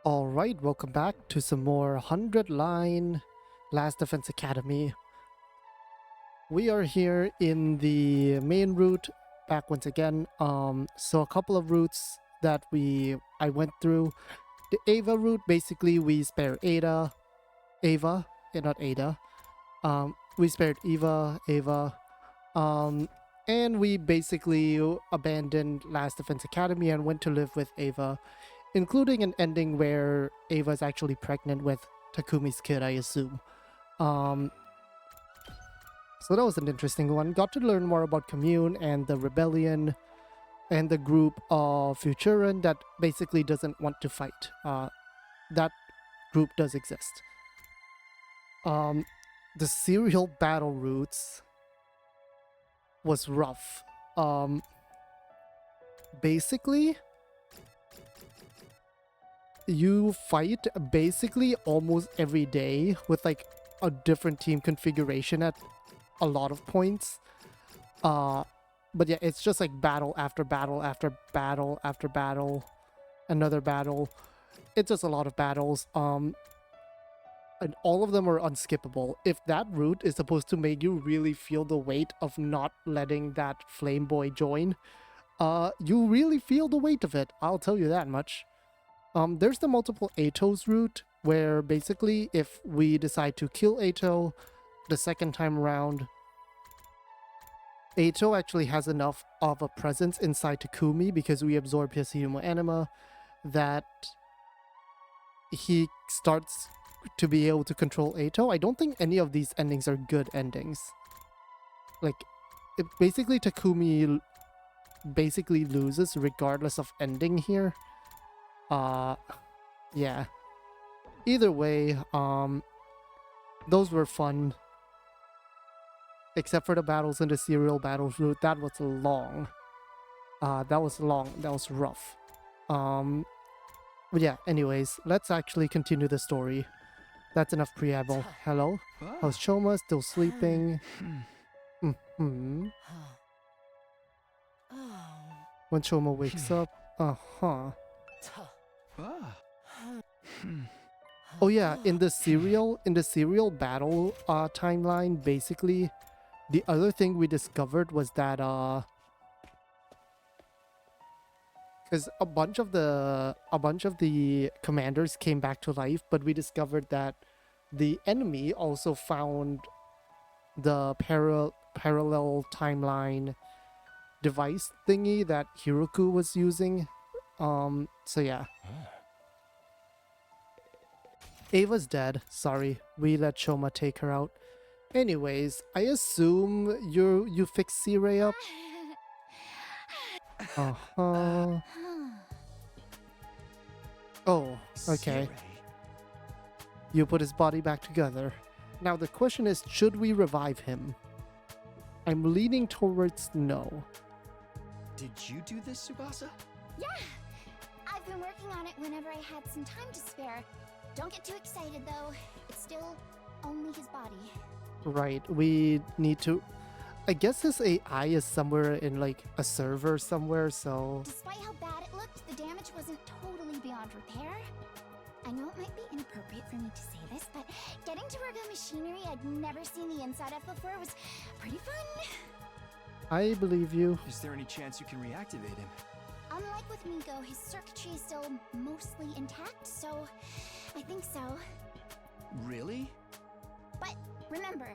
Alright, welcome back to some more 100 line Last Defense Academy. We are here in the main route back once again. So a couple of routes that I went through. The Ava route, basically we spare not Ada. We spared Ava, and we basically abandoned Last Defense Academy and went to live with Ava, including an ending where Ava is actually pregnant with Takumi's kid, I assume. So that was an interesting one. Got to learn more about Commune and the rebellion and the group of Futuran that basically doesn't want to fight. That group does exist. The serial battle routes was rough. Basically, you fight basically almost every day with like a different team configuration at a lot of points. But yeah, it's just like battle after battle after battle after battle, another battle. It's just a lot of battles. And all of them are unskippable. If that route is supposed to make you really feel the weight of not letting that flame boy join, you really feel the weight of it. I'll tell you that much. There's the multiple Atos route, where basically if we decide to kill Ato the second time around, Ato actually has enough of a presence inside Takumi because we absorb his human anima that he starts to be able to control Ato. I don't think any of these endings are good endings. Like, basically Takumi basically loses regardless of ending here. Yeah. Either way, those were fun. Except for the battles in the serial battles route. That was long. That was rough. But yeah, anyways, let's actually continue the story. That's enough preamble. Hello? How's Choma? Still sleeping? Mm-hmm. When Choma wakes up, uh-huh. Oh yeah, in the serial battle timeline, basically, the other thing we discovered was that because a bunch of the commanders came back to life, but we discovered that the enemy also found the parallel timeline device thingy that Hiroku was using. So yeah. Ava's dead. Sorry, we let Choma take her out. Anyways, I assume you fixed C-Ray up? Uh-huh. Oh, okay. You put his body back together. Now the question is, should we revive him? I'm leaning towards no. Did you do this, Tsubasa? Yeah! I've been working on it whenever I had some time to spare. Don't get too excited though. It's still only his body. Right, we need to... I guess this AI is somewhere in like a server somewhere, so... Despite how bad it looked, the damage wasn't totally beyond repair. I know it might be inappropriate for me to say this, but getting to work on machinery I'd never seen the inside of before was pretty fun. I believe you. Is there any chance you can reactivate him? Unlike with Miko, his circuitry is still mostly intact, so I think so. Really? But remember,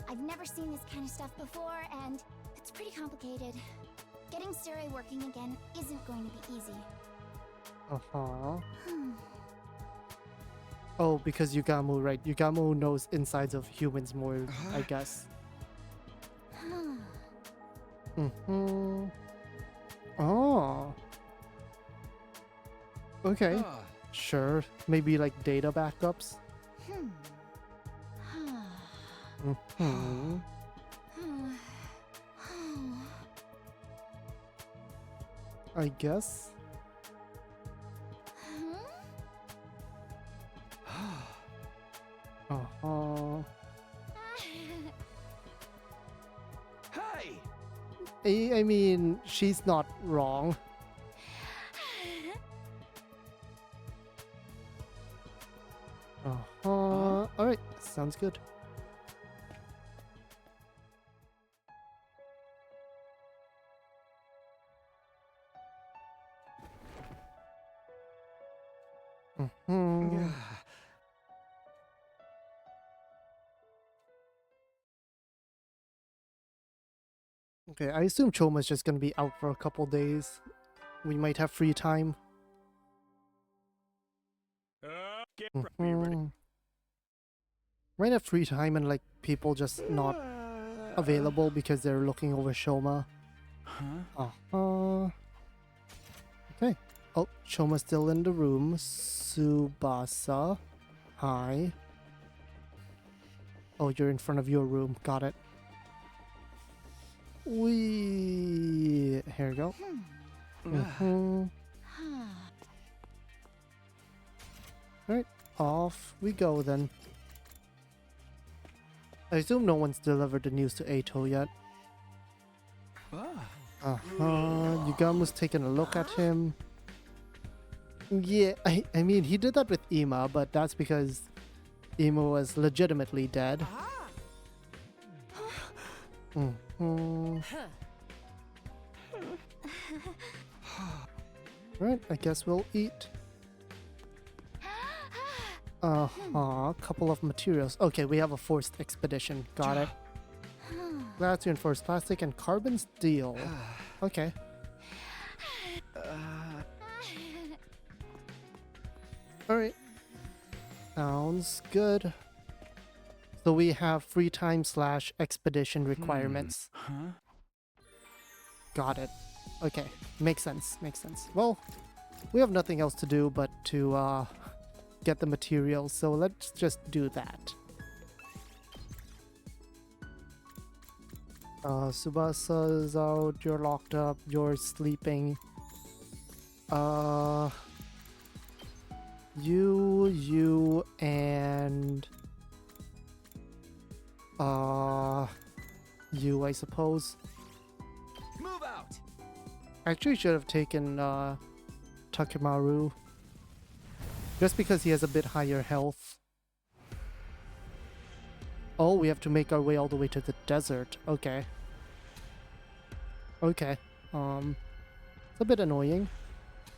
I've never seen this kind of stuff before, and it's pretty complicated. Getting Sere working again isn't going to be easy. Uh-huh. Oh, because Yugamu, right? Yugamu knows insides of humans more, I guess. Mm-hmm. Oh. Okay. Sure. Maybe like data backups. Mm-hmm. I guess. Uh-huh. Hey! I mean, she's not wrong. Alright, sounds good. Mhm. Okay, I assume Choma's just gonna be out for a couple days. We might have free time. Mhm. Might have free time and like people just not available because they're looking over Shoma. Huh? Okay. Oh, Shoma's still in the room. Tsubasa. Hi. Oh, you're in front of your room. Got it. Here we go. Mhm. Alright, off we go then. I assume no one's delivered the news to Ato yet. Yugamu's taking a look at him. Yeah, I mean, he did that with Ima, but that's because Ima was legitimately dead. Right, I guess we'll eat. Couple of materials. Okay, we have a forced expedition. Got it. Glass, reinforced plastic, and carbon steel. Okay. Alright. Sounds good. So we have free time / expedition requirements. Got it. Okay. Makes sense. Makes sense. Well, we have nothing else to do but to get the materials, so let's just do that. Subasa's out, you're locked up, you're sleeping. You, and... you, I suppose. Move out! Actually, should have taken, Takemaru. Just because he has a bit higher health. Oh, we have to make our way all the way to the desert. Okay. Okay. It's a bit annoying.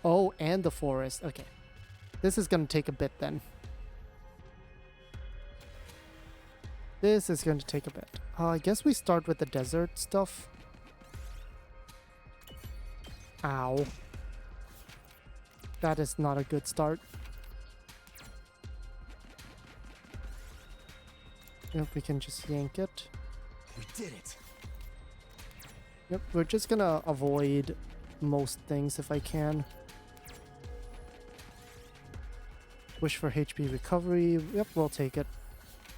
Oh, and the forest. Okay. This is gonna take a bit then. This is going to take a bit. I guess we start with the desert stuff. Ow. That is not a good start. Yep, we can just yank it. We did it. Yep, we're just gonna avoid most things if I can. Wish for HP recovery. Yep, we'll take it.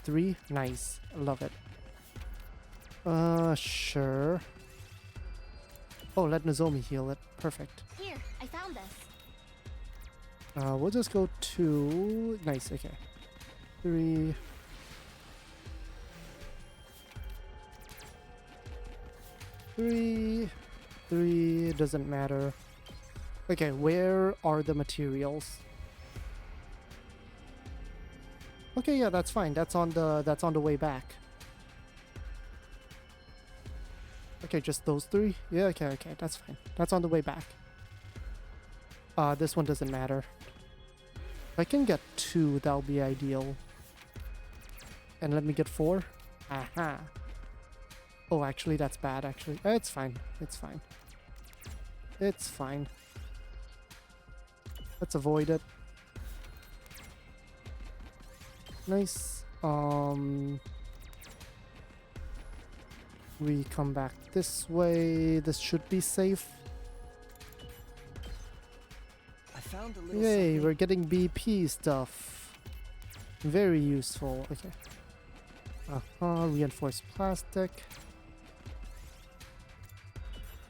3. Nice. Love it. Sure. Oh, let Nozomi heal it. Perfect. Here, I found this. We'll just go 2. Nice, okay. 3. Three doesn't matter. Okay, where are the materials? Okay, yeah, that's fine. That's on the way back. Okay, just those 3? Yeah, okay, that's fine. That's on the way back. This one doesn't matter. If I can get 2, that'll be ideal. And let me get 4. Aha. Oh, actually, that's bad, actually. It's fine. It's fine. It's fine. Let's avoid it. Nice. We come back this way. This should be safe. I found a little Yay, something. we're getting BP stuff. Very useful. Okay. Reinforced plastic.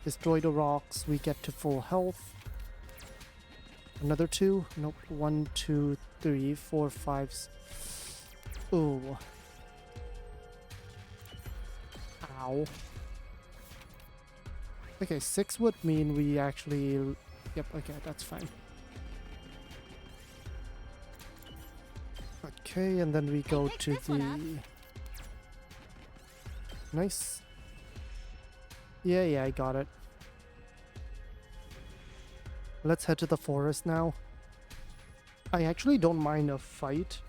Destroy the rocks. We get to full health. Another 2? Nope. 1, 2, 3, 4, 5. Ooh. Ow. Okay, 6 would mean we actually... Yep, okay, that's fine. Okay, and then we go picked to this one up. the... Nice. Yeah, I got it. Let's head to the forest now. I actually don't mind a fight.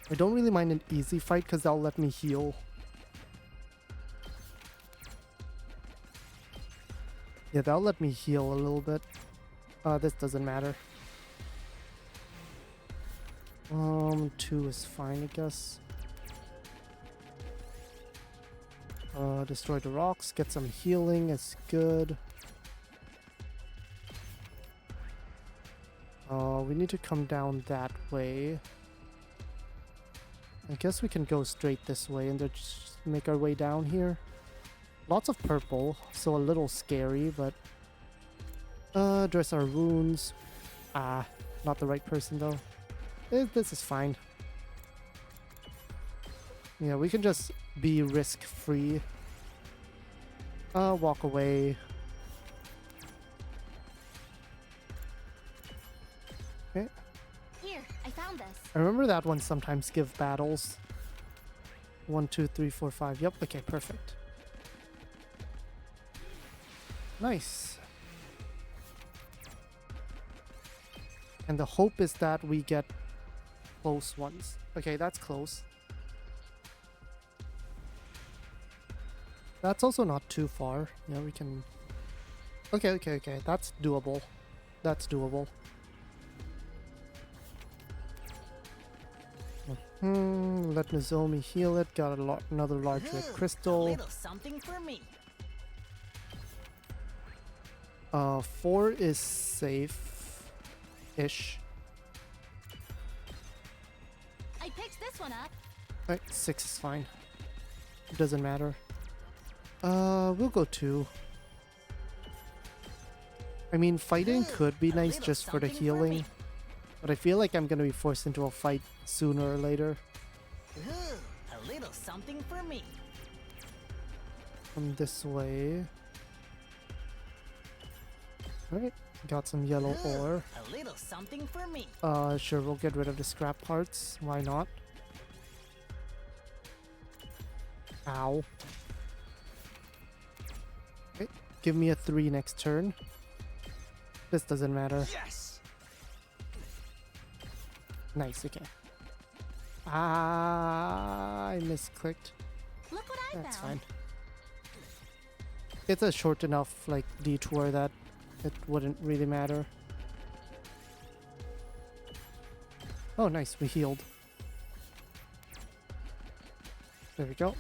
I don't really mind an easy fight because that'll let me heal. Yeah, that'll let me heal a little bit. This doesn't matter. 2 is fine, I guess. Destroy the rocks, get some healing is good. We need to come down that way. I guess we can go straight this way and then just make our way down here. Lots of purple, so a little scary, but... address our wounds. Ah, not the right person though. This is fine. Yeah, we can just be risk-free. Walk away. Okay. Here, I found this. I remember that one sometimes give battles. 1, 2, 3, 4, 5. Yep, okay, perfect. Nice. And the hope is that we get close ones. Okay, that's close. That's also not too far. Yeah, we can... Okay. That's doable. That's doable. Let Nozomi heal it. Got another large red crystal. A little something for me. 4 is safe-ish. I picked this one up. Alright, 6 is fine. It doesn't matter. We'll go 2. I mean, fighting could be nice just for the healing, but I feel like I'm gonna be forced into a fight sooner or later. Ooh, a little something for me. From this way. Alright, got some yellow ore. A little something for me. Sure, we'll get rid of the scrap parts. Why not? Ow. Okay, give me a 3 next turn. This doesn't matter. Yes. Nice, okay. Ah, I misclicked. Look what I That's found. fine. It's a short enough, like, detour that it wouldn't really matter. Oh, nice, we healed. There we go.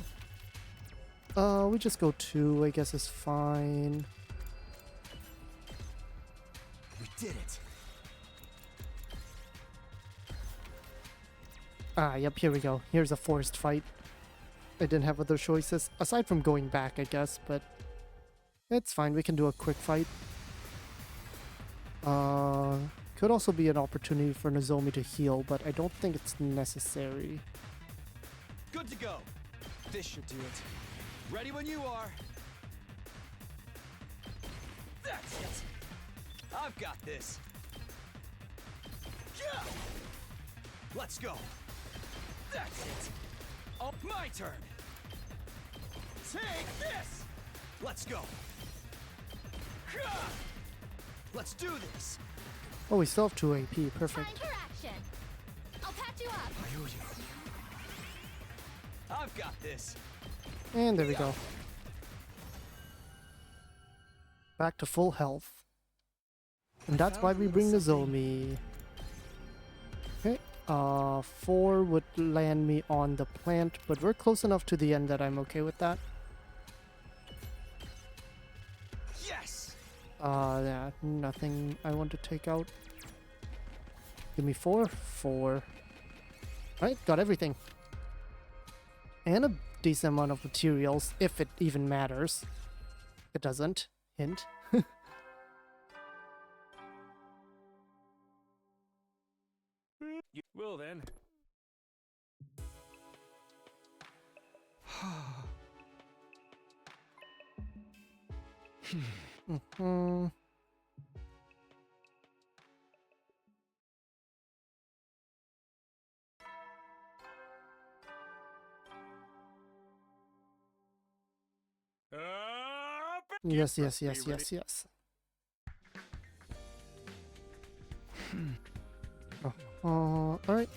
We just go 2, I guess is fine. We did it. Ah, yep, here we go. Here's a forced fight. I didn't have other choices, aside from going back, I guess, but it's fine, we can do a quick fight. Could also be an opportunity for Nozomi to heal, but I don't think it's necessary. Good to go. This should do it. Ready when you are. That's it. I've got this. Yeah. Let's go. That's it. Oh, my turn. Take this. Let's go. Yeah. Let's do this. Oh, we still have 2 AP, Time perfect. for action. I'll patch you up. I've got this. And there we go. Back to full health. And that's why we bring Nozomi. Okay, 4 would land me on the plant, but we're close enough to the end that I'm okay with that. Yes. Yeah, nothing I want to take out. Give me 4. 4. Alright, got everything. And a decent amount of materials, if it even matters. It doesn't. Hint. Well then. Hmm. Yes, yes, yes, yes, yes. Alright.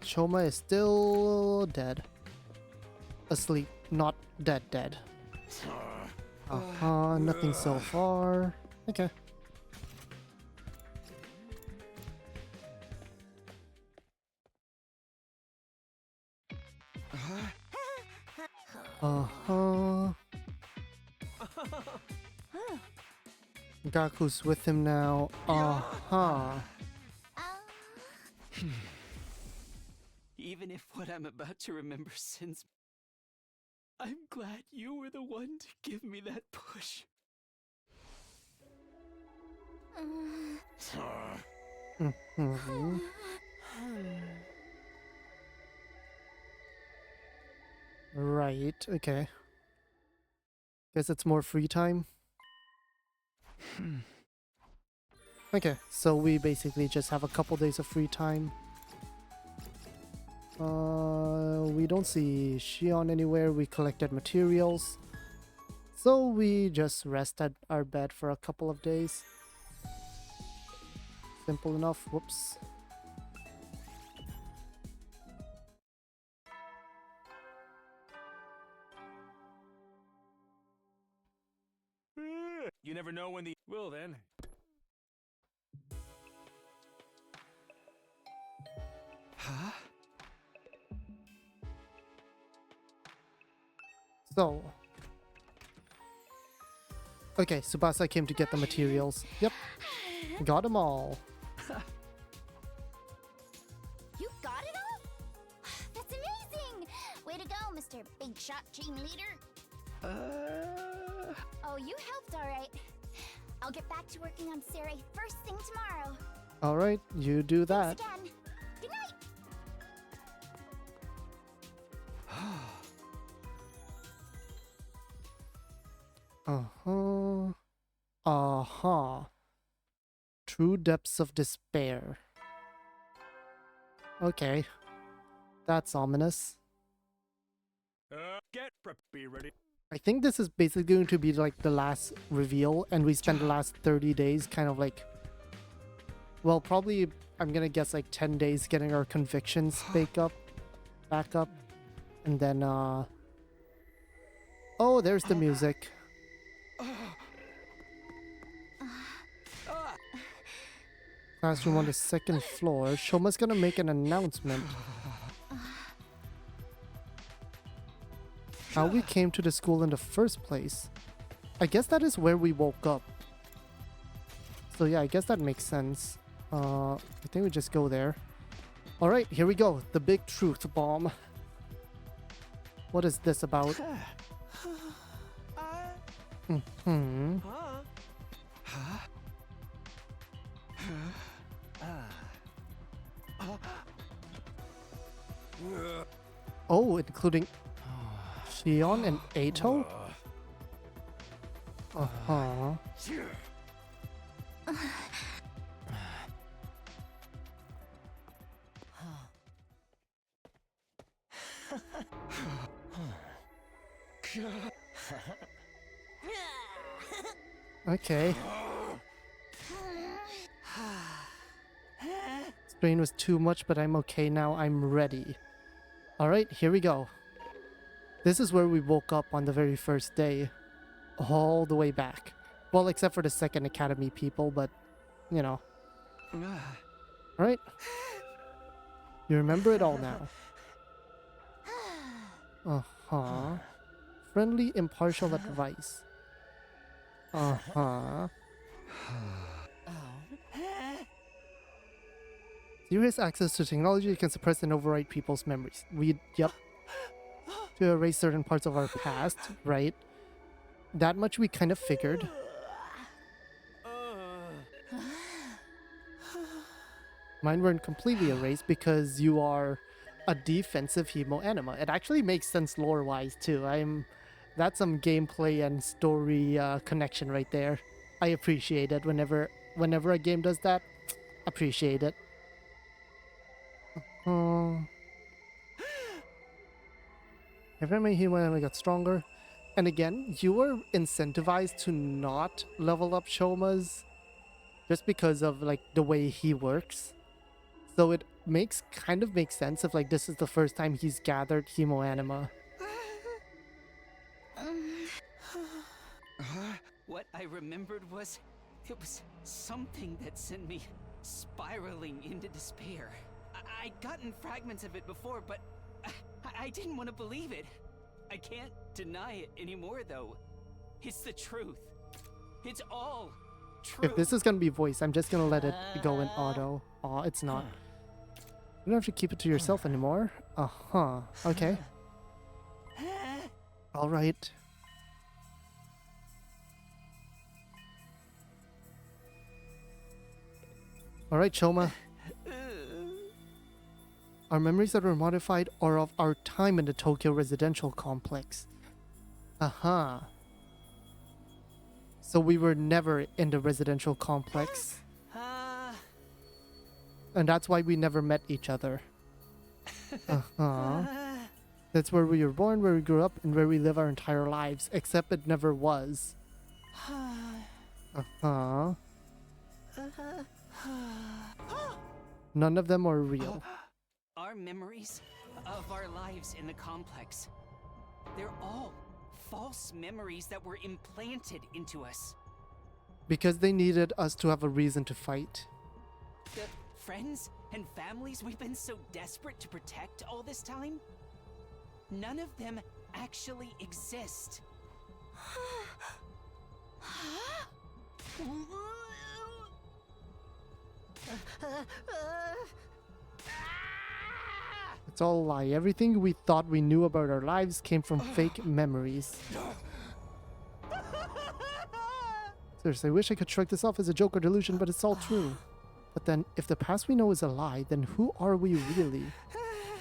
Choma is still dead. Asleep, not dead. Nothing so far. Okay. Gaku's with him now. Even if what I'm about to remember since, I'm glad you were the one to give me that push. Right, okay. Guess it's more free time. Okay, so we basically just have a couple days of free time. We don't see Shion anywhere. We collected materials. So we just rest at our bed for a couple of days. Simple enough. Whoops. You never know when the... Well then. Huh? So. Okay, Tsubasa came to get the materials. Yep. Got them all. You got it all? That's amazing! Way to go, Mr. Big Shot Team Leader. Oh, you helped all right. I'll get back to working on Sarai first thing tomorrow. Alright, you do that. Thanks again. Good night. True depths of despair. Okay. That's ominous. Be ready. I think this is basically going to be like the last reveal, and we spent the last 30 days kind of like... Well, probably, I'm gonna guess like 10 days getting our convictions back up. And then, Oh, there's the music. Classroom on the second floor. Shoma's gonna make an announcement. How we came to the school in the first place. I guess that is where we woke up. So yeah, I guess that makes sense. I think we just go there. Alright, here we go. The big truth bomb. What is this about? Oh, including Shion and Eito? Okay. Strain was too much, but I'm okay now. I'm ready. Alright, here we go. This is where we woke up on the very first day. All the way back. Well, except for the second academy people, but, you know. Alright. You remember it all now. Friendly, impartial advice. Serious access to technology can suppress and overwrite people's memories. Yep. To erase certain parts of our past, right? That much we kind of figured. Mine weren't completely erased because you are a defensive hemo anima. It actually makes sense lore-wise too. That's some gameplay and story connection right there. I appreciate it whenever a game does that. Appreciate it. Every my hemo anima got stronger. And again, you were incentivized to not level up Shoma's just because of like the way he works. So it kind of makes sense if like this is the first time he's gathered hemoanima. What I remembered was, it was something that sent me spiraling into despair. I'd gotten fragments of it before, but I didn't want to believe it. I can't deny it anymore, though. It's the truth. It's all true. If this is gonna be voice, I'm just gonna let it go in auto. Aw, it's not. You don't have to keep it to yourself anymore. Uh-huh. Okay. Alright. Alright, Choma. Our memories that were modified are of our time in the Tokyo residential complex. Uh-huh. So we were never in the residential complex. And that's why we never met each other. Uh-huh. That's where we were born, where we grew up, and where we live our entire lives. Except it never was. Uh-huh. None of them are real. Our memories of our lives in the complex, they're all false memories that were implanted into us. Because they needed us to have a reason to fight. The friends and families we've been so desperate to protect all this time, none of them actually exist. It's all a lie. Everything we thought we knew about our lives came from fake memories. Seriously, I wish I could shrug this off as a joke or delusion, but it's all true. But then, if the past we know is a lie, then who are we really?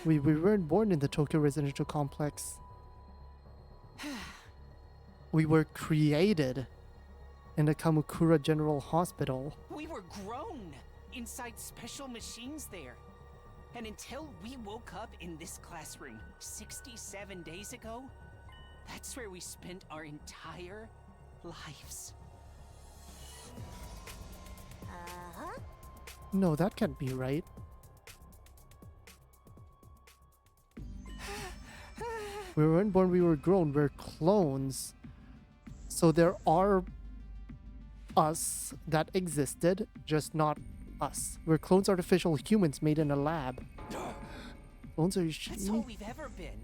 We weren't born in the Tokyo residential complex. We were created in the Kamakura General Hospital. We were grown inside special machines there. And until we woke up in this classroom 67 days ago, that's where we spent our entire lives. No, that can't be right. We weren't born, we were grown. We're clones. So there are us that existed, just not us. We're clones, artificial humans made in a lab. Clones are That's all we've ever been.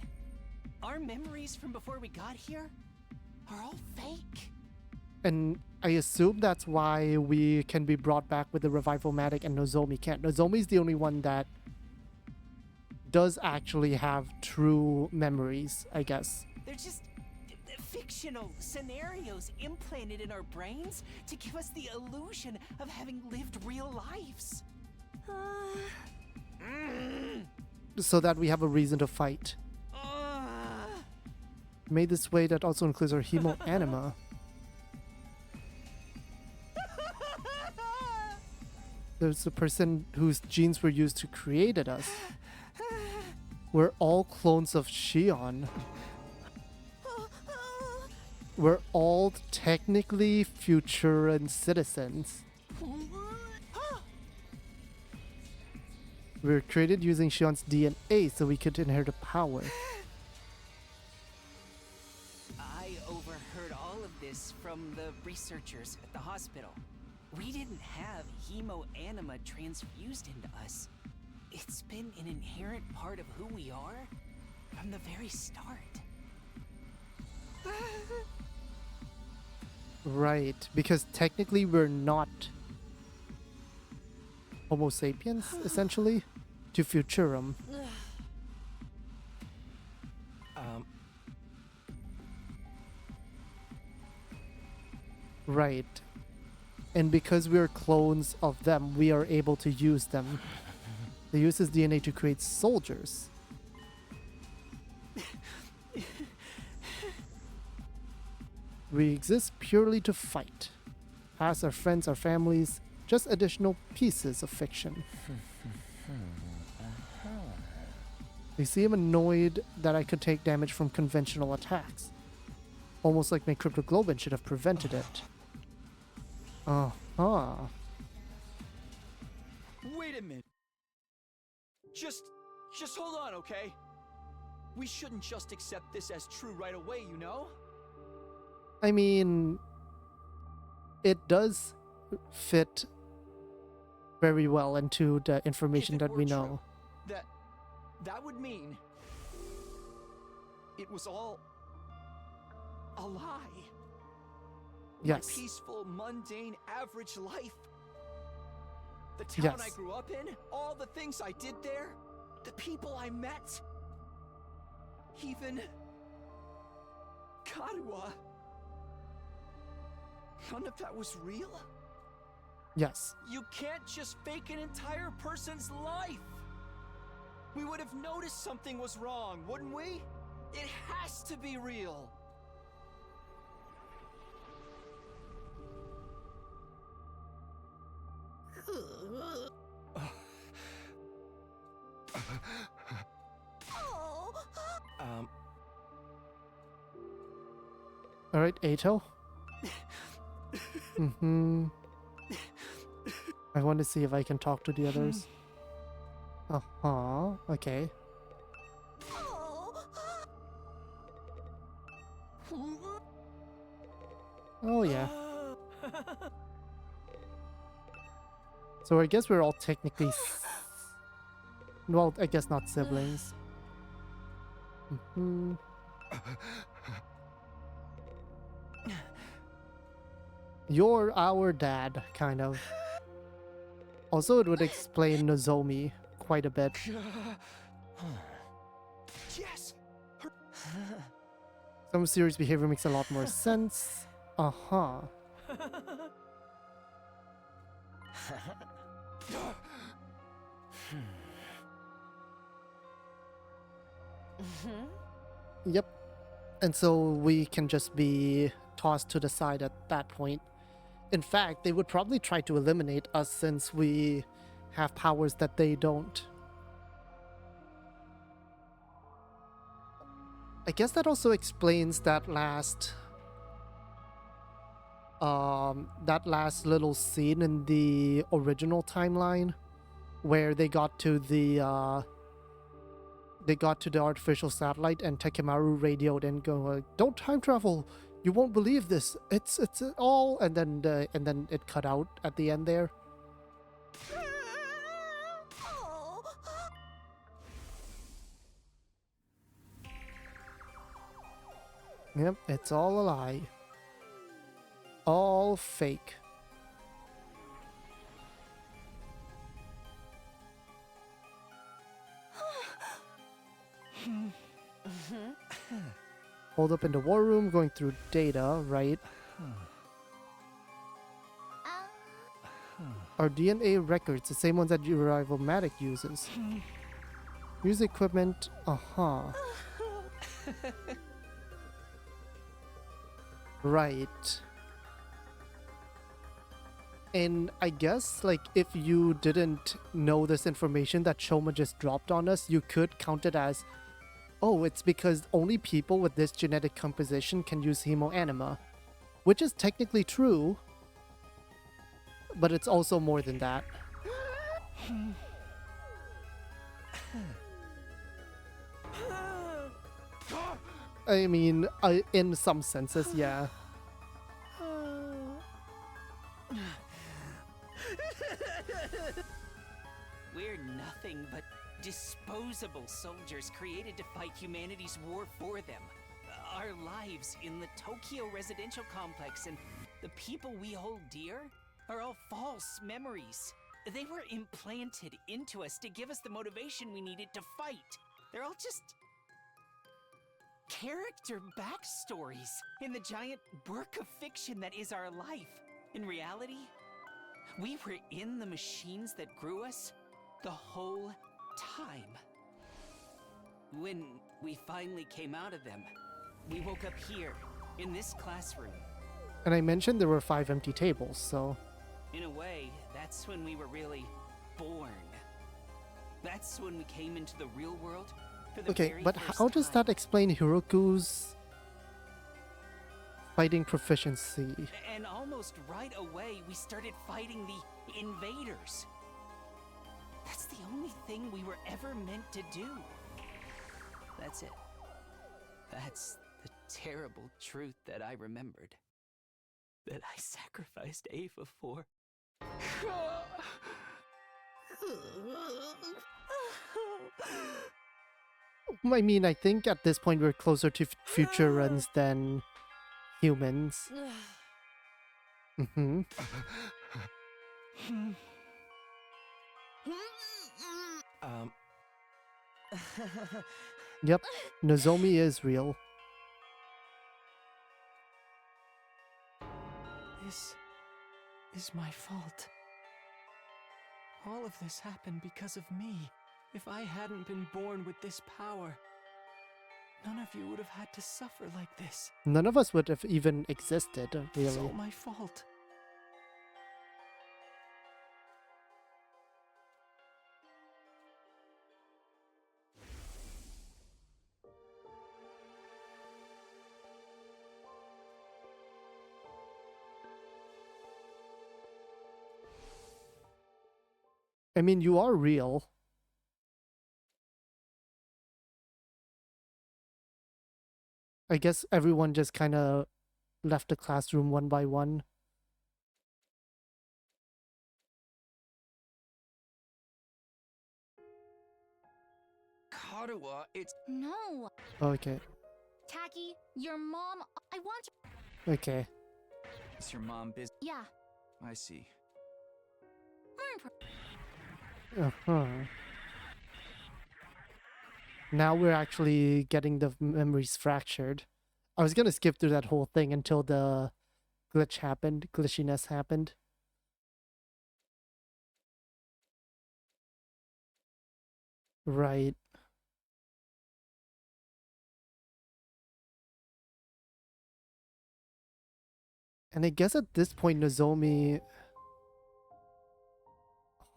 Our memories from before we got here are all fake. And I assume that's why we can be brought back with the Revival-Matic and Nozomi can't. Nozomi's the only one that does actually have true memories, I guess. They're just fictional scenarios implanted in our brains to give us the illusion of having lived real lives. So that we have a reason to fight. Made this way that also includes our hemoanima. There's a person whose genes were used to create us. We're all clones of Shion. We're all technically Futuran citizens. We were created using Shion's DNA so we could inherit power. I overheard all of this from the researchers at the hospital. We didn't have hemoanima transfused into us. It's been an inherent part of who we are from the very start. Right, because technically we're not Homo sapiens, essentially, to Futurum. Right. And because we're clones of them, we are able to use them. They use this DNA to create soldiers. We exist purely to fight. Past our friends, our families, just additional pieces of fiction. They seem annoyed that I could take damage from conventional attacks. Almost like my cryptoglobin should have prevented it. Uh-huh. Wait a minute. Just hold on, okay? We shouldn't just accept this as true right away, you know? I mean, it does fit very well into the information If it that were we true, know. that would mean it was all a lie. Yes. My peaceful, mundane, average life. The town I Yes. grew up in, all the things I did there, the people I met, even Karuwa. None of that was real? Yes. You can't just fake an entire person's life! We would have noticed something was wrong, wouldn't we? It has to be real! Alright, Ato. Mm-hmm. I want to see if I can talk to the others. Uh-huh. Okay. Oh, yeah. So I guess we're all technically... well, I guess not siblings. Mm-hmm. You're our dad, kind of. Also, it would explain Nozomi quite a bit. Yes! Some serious behavior makes a lot more sense. Uh-huh. Yep. And so we can just be tossed to the side at that point. In fact, they would probably try to eliminate us since we have powers that they don't. I guess that also explains that last little scene in the original timeline where they got to the artificial satellite and Takemaru radioed and go, "Don't time travel. You won't believe this. It's all," and then it cut out at the end there. Yep, it's all a lie. All fake. Hold up in the war room, going through data, right? Our DNA records, the same ones that your rival-matic uses. Use equipment, uh-huh. Right. And I guess, like, if you didn't know this information that Shoma just dropped on us, you could count it as, oh, it's because only people with this genetic composition can use hemoanima. Which is technically true, but it's also more than that. I mean, in some senses, yeah. We're nothing but disposable soldiers created to fight humanity's war for them. Our lives in the Tokyo residential complex and the people we hold dear are all false memories. They were implanted into us to give us the motivation we needed to fight. They're all just character backstories in the giant work of fiction that is our life. In reality, we were in the machines that grew us the whole time. When we finally came out of them, we woke up here, in this classroom. And I mentioned there were 5 empty tables, so... In a way, that's when we were really born. That's when we came into the real world for the Okay, very but first how does time. that explain Hiroku's Fighting proficiency. And almost right away, we started fighting the invaders. That's the only thing we were ever meant to do. That's it. That's the terrible truth that I remembered. That I sacrificed Ava for. I mean, I think at this point we're closer to future runs than humans. Mm-hmm. Yep, Nozomi is real. This is my fault. All of this happened because of me. If I hadn't been born with this power, none of you would have had to suffer like this. None of us would have even existed, It's really. all my fault. I mean, you are real. I guess everyone just kind of left the classroom one by one. Karuwa, it's No. Okay, Taki, your mom. I want. okay. your mom busy. Yeah. I see. More important. Uh-huh. Now we're actually getting the memories fractured. I was gonna skip through that whole thing until the glitchiness happened. Right. And I guess at this point, Nozomi...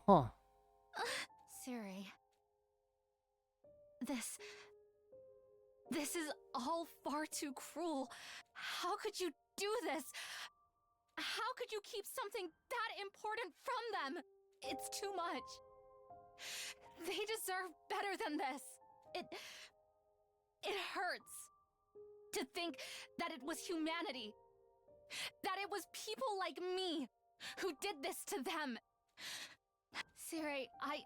Huh. Siri. This is all far too cruel. How could you do this? How could you keep something that important from them? It's too much. They deserve better than this. It hurts to think that it was humanity. That it was people like me who did this to them. Siri, I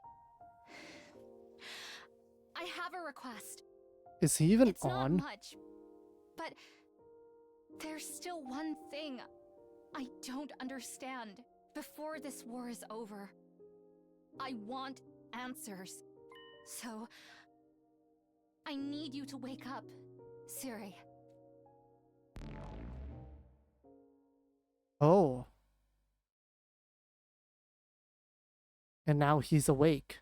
have a request. Is he even It's on? not much, but there's still one thing I don't understand. Before this war is over, I want answers. So, I need you to wake up, Siri. Oh. And now he's awake.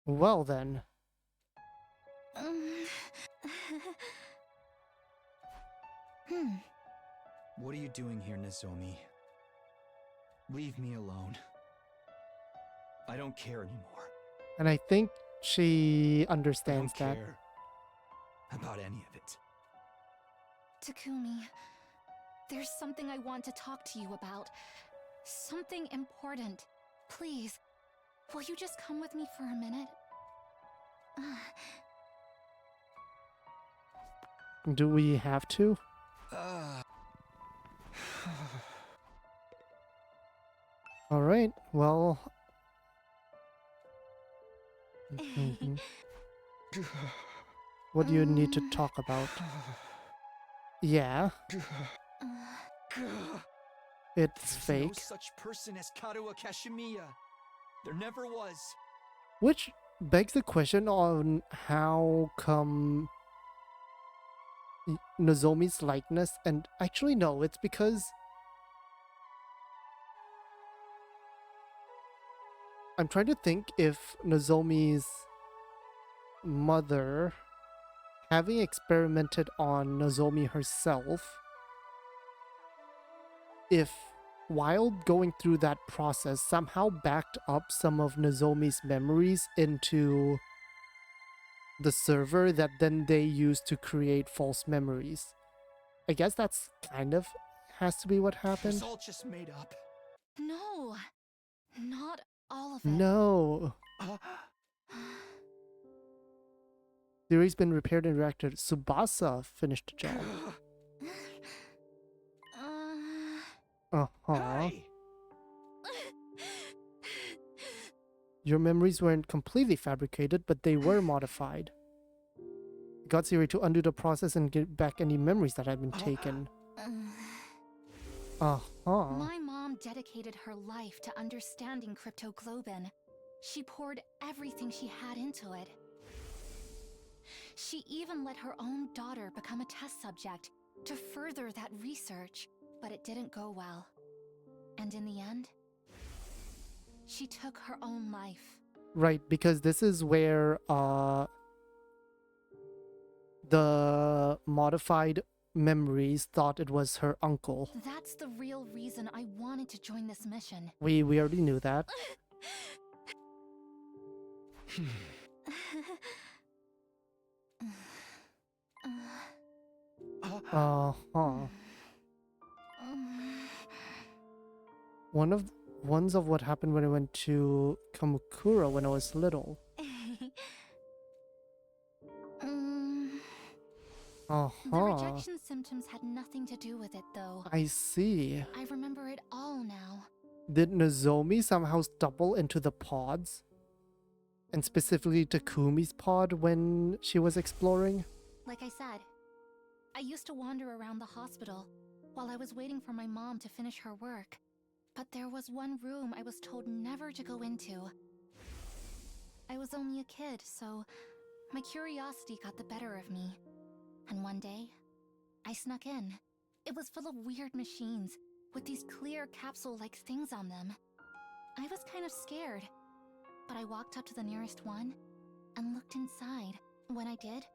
Well then. What are you doing here, Nozomi? Leave me alone. I don't care anymore. And I think she I understands don't that. care about any of it. Takumi, there's something I want to talk to you about. Something important. Please, will you just come with me for a minute? Do we have to? Alright, well... Mhm. What do you need to talk about? Yeah, it's There's fake. no such person as Karuwa Kashimiya. There never was. Which begs the question on how come Nozomi's likeness, and actually no, it's because I'm trying to think if Nozomi's mother having experimented on Nozomi herself, if while going through that process somehow backed up some of Nozomi's memories into the server that then they use to create false memories. I guess that's kind of has to be what It's happened. all just made up. No, not all of it. No. Uh, Theory's been repaired and reacted. Tsubasa finished the job. Uh-huh. Hey! Your memories weren't completely fabricated, but they were modified. Got Siri to undo the process and get back any memories that had been taken. Uh-huh. My mom dedicated her life to understanding cryptoglobin. She poured everything she had into it. She even let her own daughter become a test subject to further that research, but it didn't go well. And in the end, she took her own life. Right, because this is where the modified memories thought it was her uncle. That's the real reason I wanted to join this mission. We already knew that. Uh-huh. Ones of what happened when I went to Kamakura when I was little. The Uh-huh. rejection symptoms had nothing to do with it, though. I see. I remember it all now. Did Nozomi somehow stumble into the pods? And specifically Takumi's pod when she was exploring? Like I said, I used to wander around the hospital while I was waiting for my mom to finish her work. But there was one room I was told never to go into. I was only a kid, so my curiosity got the better of me. And one day, I snuck in. It was full of weird machines with these clear capsule-like things on them. I was kind of scared, but I walked up to the nearest one and looked inside. When I did,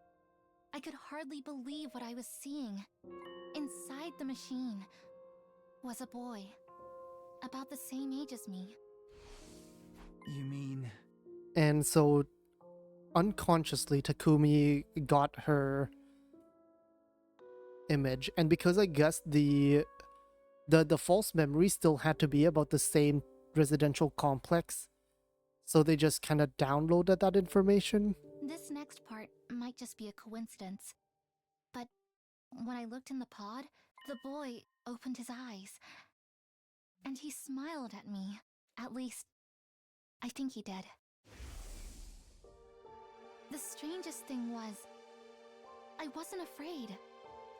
I could hardly believe what I was seeing. Inside the machine was a boy, about the same age as me. You mean... And so unconsciously Takumi got her image, and because I guess the false memory still had to be about the same residential complex, so they just kind of downloaded that information. This next part might just be a coincidence, but when I looked in the pod, the boy opened his eyes, and he smiled at me. At least, I think he did. The strangest thing was, I wasn't afraid.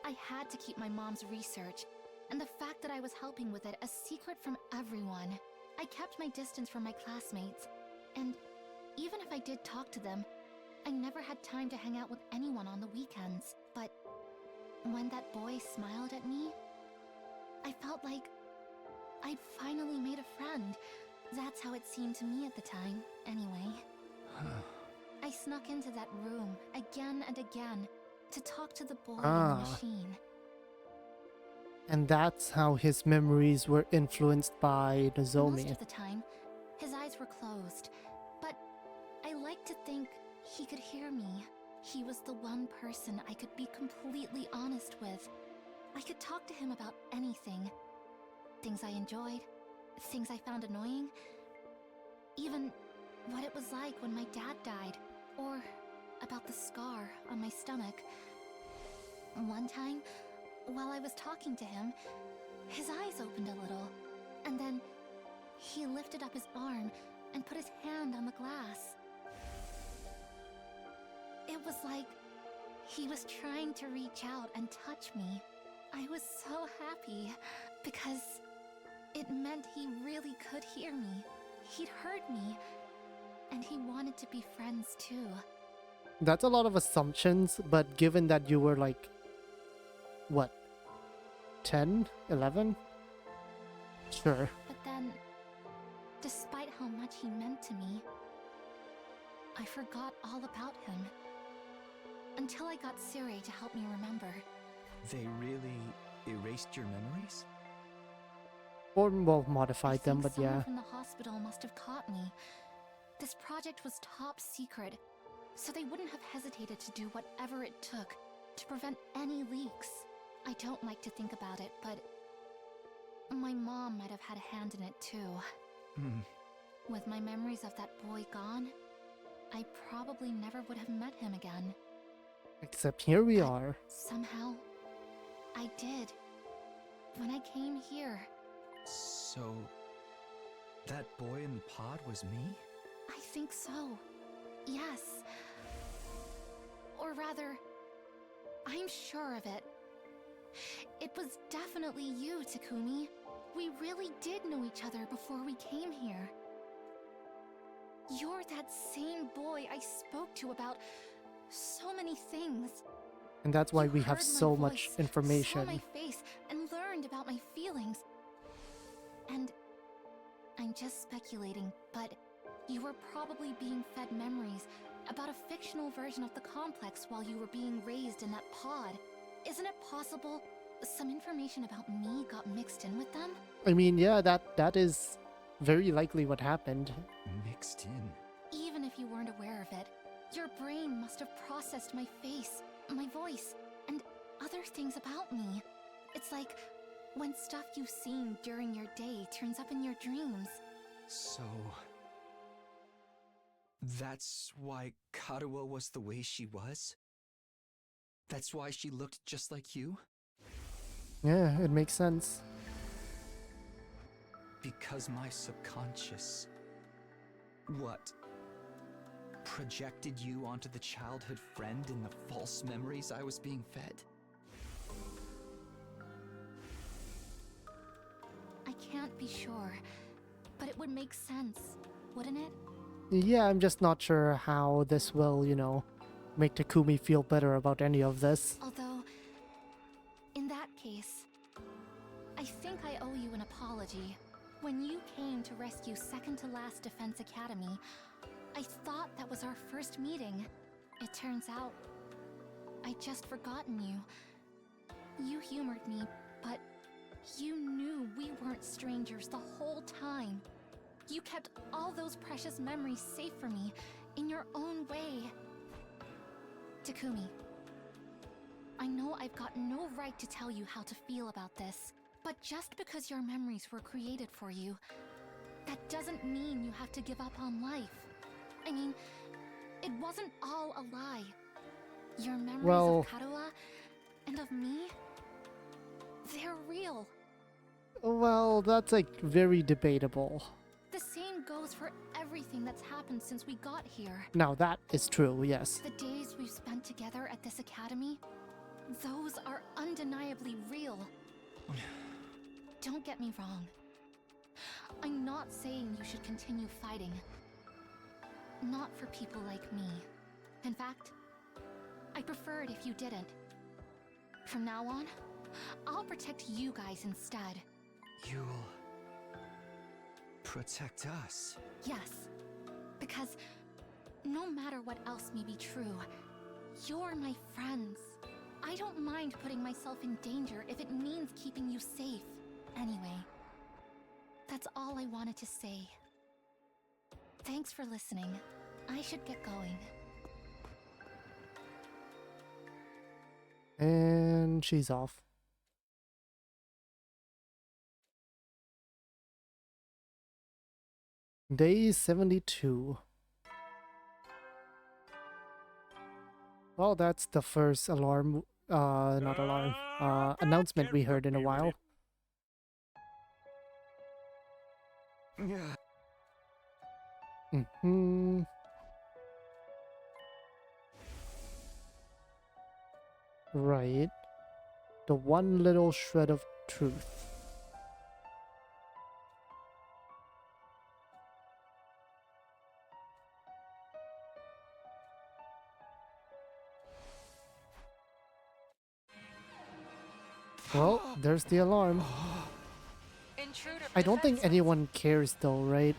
I had to keep my mom's research, and the fact that I was helping with it a secret from everyone. I kept my distance from my classmates, and even if I did talk to them, I never had time to hang out with anyone on the weekends. But when that boy smiled at me, I felt like I'd finally made a friend. That's how it seemed to me at the time, anyway. I snuck into that room again and again to talk to the boy in the machine. And that's how his memories were influenced by Nozomi. Most of the time, his eyes were closed, but I like to think he could hear me. He was the one person I could be completely honest with. I could talk to him about anything. Things I enjoyed, things I found annoying, even what it was like when my dad died, or about the scar on my stomach. One time, while I was talking to him, his eyes opened a little, and then he lifted up his arm and put his hand on the glass. It was like he was trying to reach out and touch me. I was so happy, because it meant he really could hear me. He'd heard me, and he wanted to be friends too. That's a lot of assumptions, but given that you were like, what, 10, 11? Sure. But then, despite how much he meant to me, I forgot all about him. until I got Siri to help me remember. They really erased your memories? Or, well, I modified them, think but someone yeah. from the hospital must have caught me. This project was top secret, so they wouldn't have hesitated to do whatever it took to prevent any leaks. I don't like to think about it, but my mom might have had a hand in it too. Hmm. With my memories of that boy gone, I probably never would have met him again. Except here we But are. somehow, I did. When I came here, So, that boy in the pod was me? I think so. Yes. Or rather, I'm sure of it. It was definitely you, Takumi. We really did know each other before we came here. You're that same boy I spoke to about so many things. And that's why You we have heard my so much voice, saw information. my face, and learned about my feelings. And I'm just speculating, but you were probably being fed memories about a fictional version of the complex while you were being raised in that pod. Isn't it possible some information about me got mixed in with them? I mean, yeah, that is very likely what happened. Mixed in. Even if you weren't aware of it, your brain must have processed my face, my voice, and other things about me. It's like when stuff you've seen during your day turns up in your dreams. So... that's why Karuo was the way she was? That's why she looked just like you? Yeah, it makes sense. Because my subconscious... what? Projected you onto the childhood friend in the false memories I was being fed? I can't be sure, but it would make sense, wouldn't it? Yeah, I'm just not sure how this will, make Takumi feel better about any of this. Although, in that case, I think I owe you an apology. When you came to rescue Second to Last Defense Academy, I thought that was our first meeting. It turns out, I'd just forgotten you. You humored me, but you knew we weren't strangers the whole time. You kept all those precious memories safe for me, in your own way. Takumi, I know I've got no right to tell you how to feel about this, but just because your memories were created for you, that doesn't mean you have to give up on life. I mean, it wasn't all a lie. Your memories Well- of Karuo and of me, they're real. Well, that's very debatable. The same goes for everything that's happened since we got here. Now that is true, yes. The days we've spent together at this academy, those are undeniably real. Don't get me wrong. I'm not saying you should continue fighting. Not for people like me. In fact, I prefer it if you didn't. From now on, I'll protect you guys instead. You'll... protect us? Yes, because no matter what else may be true, you're my friends. I don't mind putting myself in danger if it means keeping you safe. Anyway, that's all I wanted to say. Thanks for listening. I should get going. And she's off. Day 72. Well, that's the first alarm, not alarm, announcement we heard in a while. Mm-hmm. Right. The one little shred of truth. Well, there's the alarm. Intruder I don't think defenses. anyone cares though, right?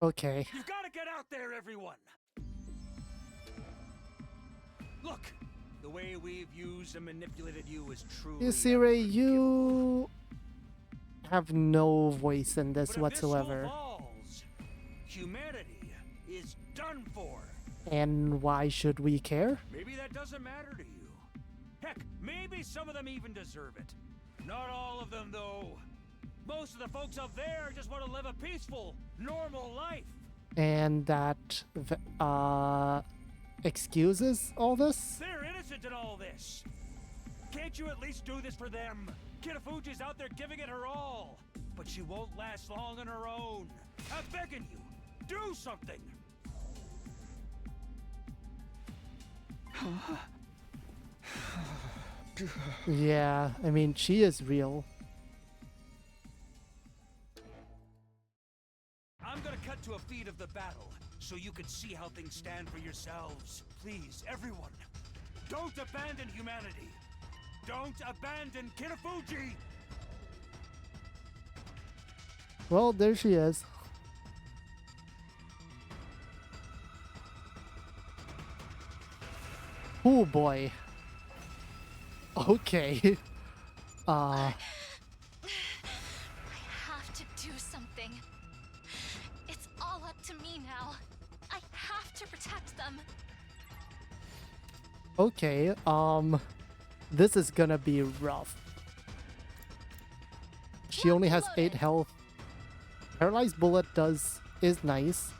Okay. You've got to get out there, everyone! Look, the way we've used and manipulated you is truly You see, Ray, unforgivable. you have no voice in this But if whatsoever. This evolves, humanity is done for. And why should we care? Maybe that doesn't matter to you. Heck, maybe some of them even deserve it. Not all of them, though. Most of the folks up there just want to live a peaceful, normal life. And that excuses all this? They're innocent in all this. Can't you at least do this for them? Kitafuji's out there giving it her all, but she won't last long on her own. I'm begging you, do something. Yeah, I mean, she is real. I'm gonna cut to a feed of the battle, so you can see how things stand for yourselves. Please, everyone, don't abandon humanity. Don't abandon Kitafuji! Well, there she is. Oh boy. Okay. I have to do something. It's all up to me now. I have to protect them. Okay, this is gonna be rough. She only has 8 health. Paralyzed Bullet is nice.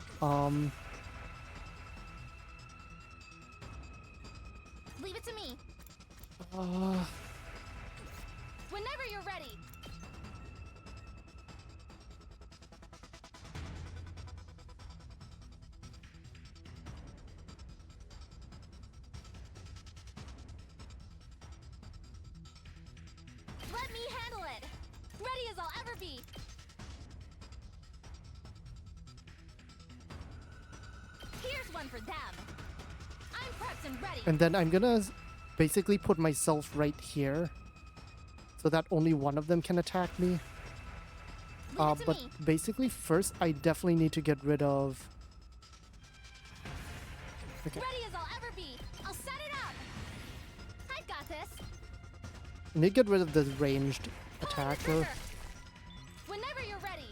Leave it to me. Uh, Whenever you're ready. Let me handle it. Ready as I'll ever be. Here's one for them. I'm prepped and ready. and then I'm gonna basically put myself right here, so that only one of them can attack me. Leave it to But me. basically, first I definitely need to get rid of. Okay, Ready as I'll ever be. I'll set it up. I've got this. I need to get rid of the ranged Pull the attacker. trigger. Whenever you're ready.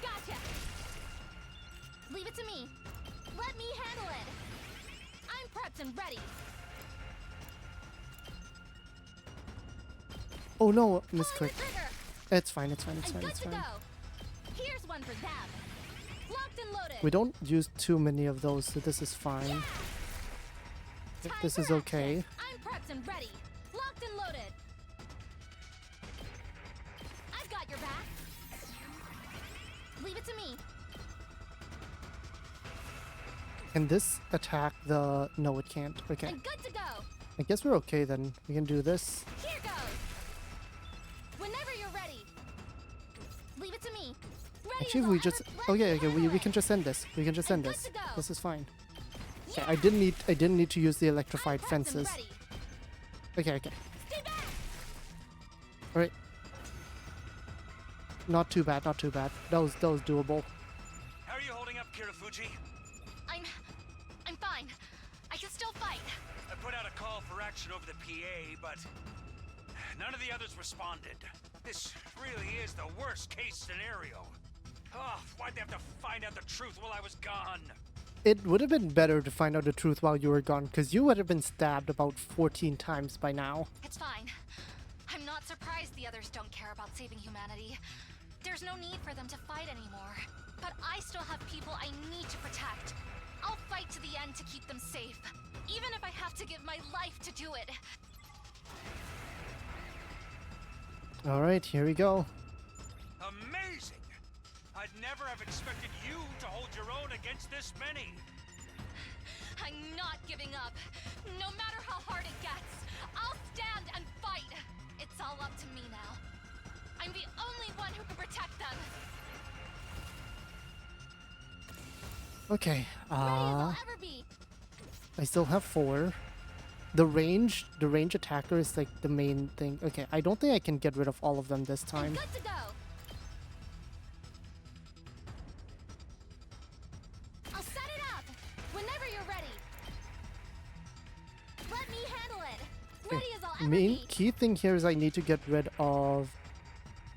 Gotcha. Leave it to me. Let me handle it. I'm prepped and ready. Oh no, Pulling the misclick. trigger. It's fine, it's fine, it's I'm fine, good it's to fine. go. Here's one for them. Locked and loaded. We don't use too many of those, so this is fine. Yeah. Yep, Time this for is okay. action. I'm prepped and ready. Locked and loaded. I've got your back. Leave it to me. Can this attack the... No, it can't. Okay. I'm good to go. I guess we're okay then. We can do this. Here goes. Whenever you're ready. Leave it to me. Ready Actually, as if we I'll just... ever- let me Okay, we handle can it. just end this. We can just I'm end good this. to go. This is fine. Okay, Yeah. I didn't need to use the electrified I'm prepped and fences. ready. Okay. Stay back. Alright. Not too bad, not too bad. That was doable. How are you holding up, Kitafuji? I'm fine. I can still fight. I put out a call for action over the PA, but none of the others responded. This really is the worst case scenario. Oh, why'd they have to find out the truth while I was gone? It would have been better to find out the truth while you were gone, because you would have been stabbed about 14 times by now. It's fine. I'm not surprised the others don't care about saving humanity. There's no need for them to fight anymore. But I still have people I need to protect. I'll fight to the end to keep them safe, even if I have to give my life to do it. Alright, here we go. Amazing! I'd never have expected you to hold your own against this many. I'm not giving up. No matter how hard it gets, I'll stand and fight. It's all up to me now. I'm the only one who can protect them. Okay, Ready as I'll ever be. I still have 4. The range attacker is like the main thing. Okay, I don't think I can get rid of all of them this I'm time. good to go. I'll set it up whenever you're ready. Let me handle it. Ready as I'll ever Main be. key thing here is I need to get rid of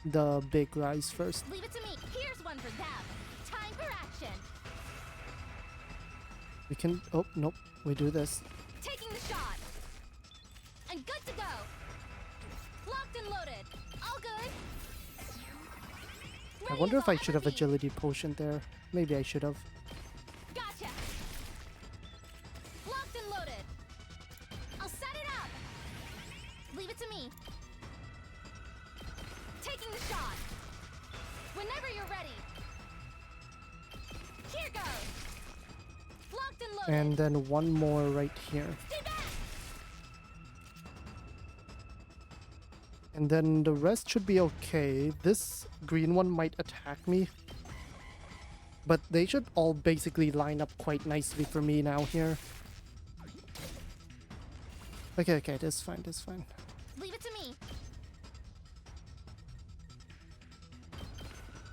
the big guys first. Leave it to me. Here's one for them. Time for action. We can, oh, nope, we do this. Taking the shot. And good to go. Locked and loaded. All good. I Ready wonder as if I I'll should ever have be. agility potion there. Maybe I should have. Gotcha. Locked and loaded. I'll set it up. Leave it to me. Taking the shot. Whenever you're ready. Here goes. Locked and loaded. And then one more right here. Stay back. And then the rest should be okay. This green one might attack me. But they should all basically line up quite nicely for me now here. Okay, this fine, this fine. Leave it to me.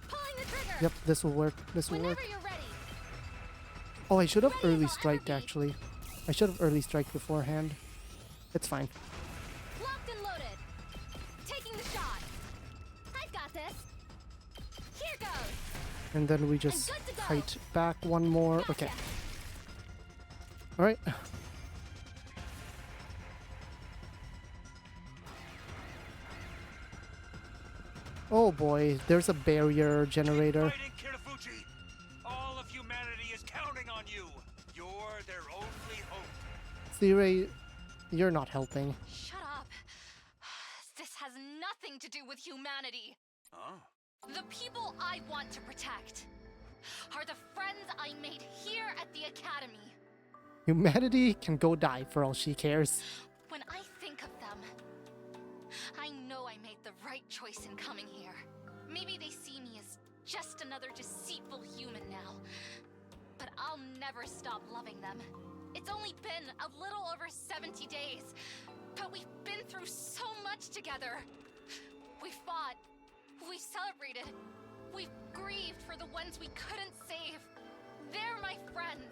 Pulling the trigger. Yep, this will work, this will work. Whenever you're ready. Oh, I should have Ready as early I'll ever striked be. actually. I should have early strike beforehand. It's fine. Locked and loaded. Taking the shot. I've got this. Here goes. And then we just good to go. kite back one more. Okay. Gotcha. Alright. Oh boy, there's a barrier generator. Fighting Kirafuji! All of humanity is counting on you! You're their only hope! Zirei, you're not helping. Shut up. This has nothing to do with humanity. Huh? The people I want to protect are the friends I made here at the Academy. Humanity can go die for all she cares. When I think of them, I know I made the right choice in coming here. Maybe they see me as just another deceitful human now, but I'll never stop loving them. It's only been a little over 70 days, but we've been through so much together. We fought, we celebrated, we've grieved for the ones we couldn't save. They're my friends.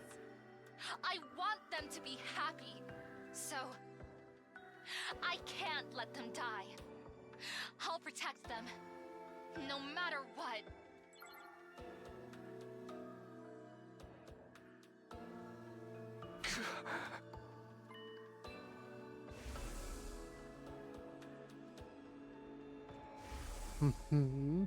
I want them to be happy, so I can't let them die. I'll protect them, no matter what. Hmm.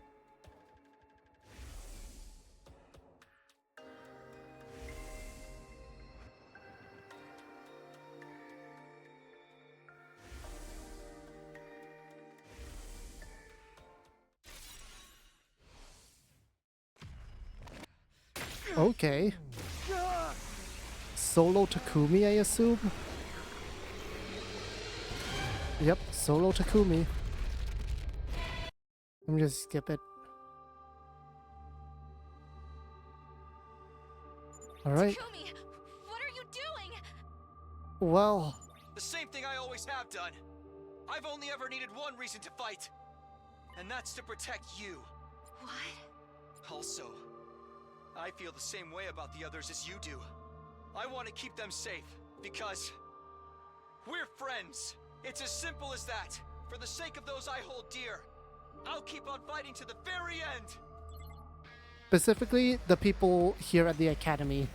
Okay. Solo Takumi, I assume? Yep, solo Takumi. Let me just skip it. Alright, Takumi, what are you doing? well, The same thing I always have done. I've only ever needed one reason to fight, and that's to protect you. What? Also, I feel the same way about the others as you do. I want to keep them safe, because we're friends. It's as simple as that. For the sake of those I hold dear, I'll keep on fighting to the very end. specifically the people here at the Academy.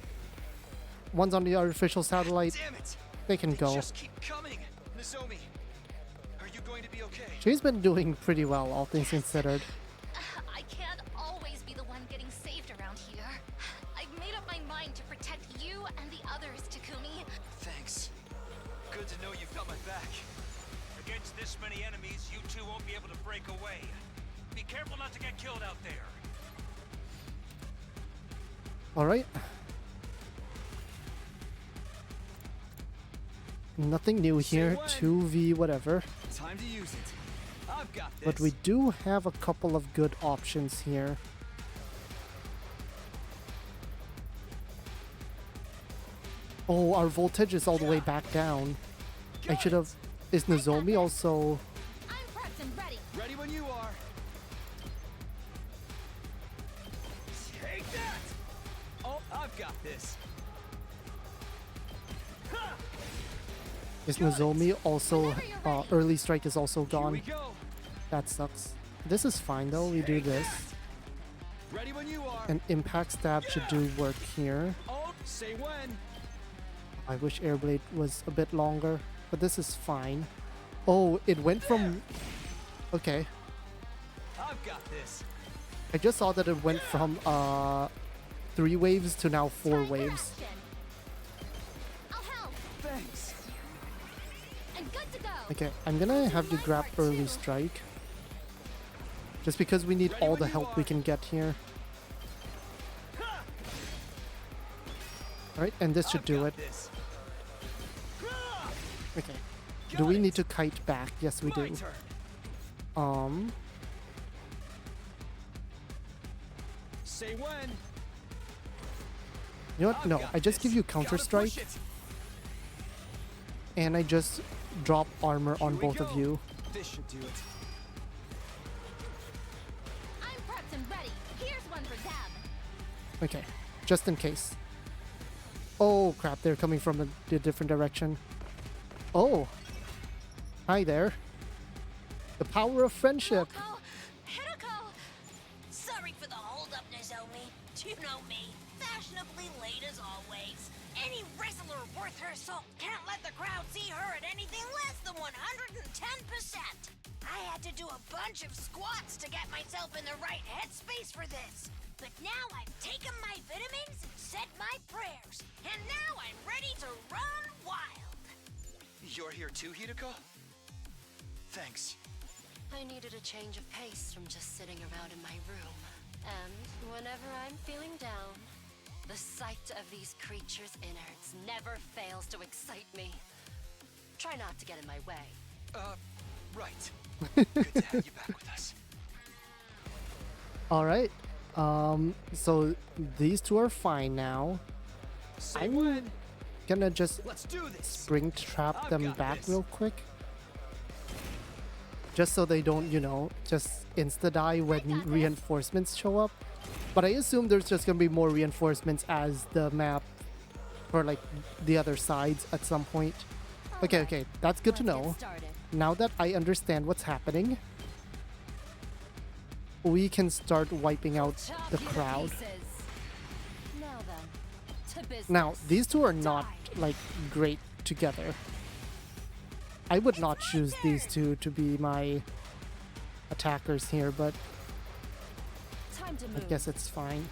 Ones on the artificial satellite, Damn it! they can go. Just keep coming. Nozomi, are you going to be okay? She's been doing pretty well, all things considered. I can't always be the one getting saved around here. I've made up my mind to protect you and the others, Takumi. Thanks. Good to know you've got my back. Against this many enemies, you two won't be able to break away. Be careful not to get killed out there. Alright. Nothing new here, when. 2v whatever. Time to use it. I've got this. But we do have a couple of good options here. Oh, our voltage is all the way back down. I should have... Is Nozomi also... I'm prepped and ready. Ready when you are. Take that! Oh, I've got this. Ha! Is Nozomi also... early strike is also Here we gone. go. That sucks. This is fine though, we do this. Ready when you are. And impact stab should do work here. Oh, say when. I wish Airblade was a bit longer, but this is fine. Oh, it went from... Okay. I've got this. I just saw that it went from 3 waves to now 4 Time for waves. action. I'll help. Thanks. And good to go. Okay, I'm gonna have to grab early strike. Just because we need all the help we can get here. Alright, and this should do it. This. Okay. Do we need to kite back? Yes, we My do. turn. Say when. You know what? I've No, got I just this. give you counter Gotta strike push it. and I just drop armor on Here we both of go. you. This should do it. I'm prepped and ready. Here's one for them. Okay, just in case. Oh crap, they're coming from a different direction. Oh, hi there. The power of friendship. Hideko! Sorry for the hold-up, Nozomi. You know me, fashionably late as always. Any wrestler worth her salt can't let the crowd see her at anything less than 110%. I had to do a bunch of squats to get myself in the right headspace for this. But now I've taken my vitamins and said my prayers. And now I'm ready to run wild. You're here too, Hideko? Thanks. I needed a change of pace from just sitting around in my room. And whenever I'm feeling down, the sight of these creatures' innards never fails to excite me. Try not to get in my way. Right. Good to have you back with us. Alright. So these two are fine now. Say I'm when. gonna just Let's do this. spring trap I've them got back this. real quick. Just so they don't, you know, just insta-die when reinforcements show up. But I assume there's just gonna be more reinforcements as the map for like the other sides at some point. Okay, okay, that's good to know. Now that I understand what's happening, we can start wiping out the crowd. Now then, to business. Now, these two are not like great together. I would not choose these two to be my attackers here, but Time to I move. guess it's fine.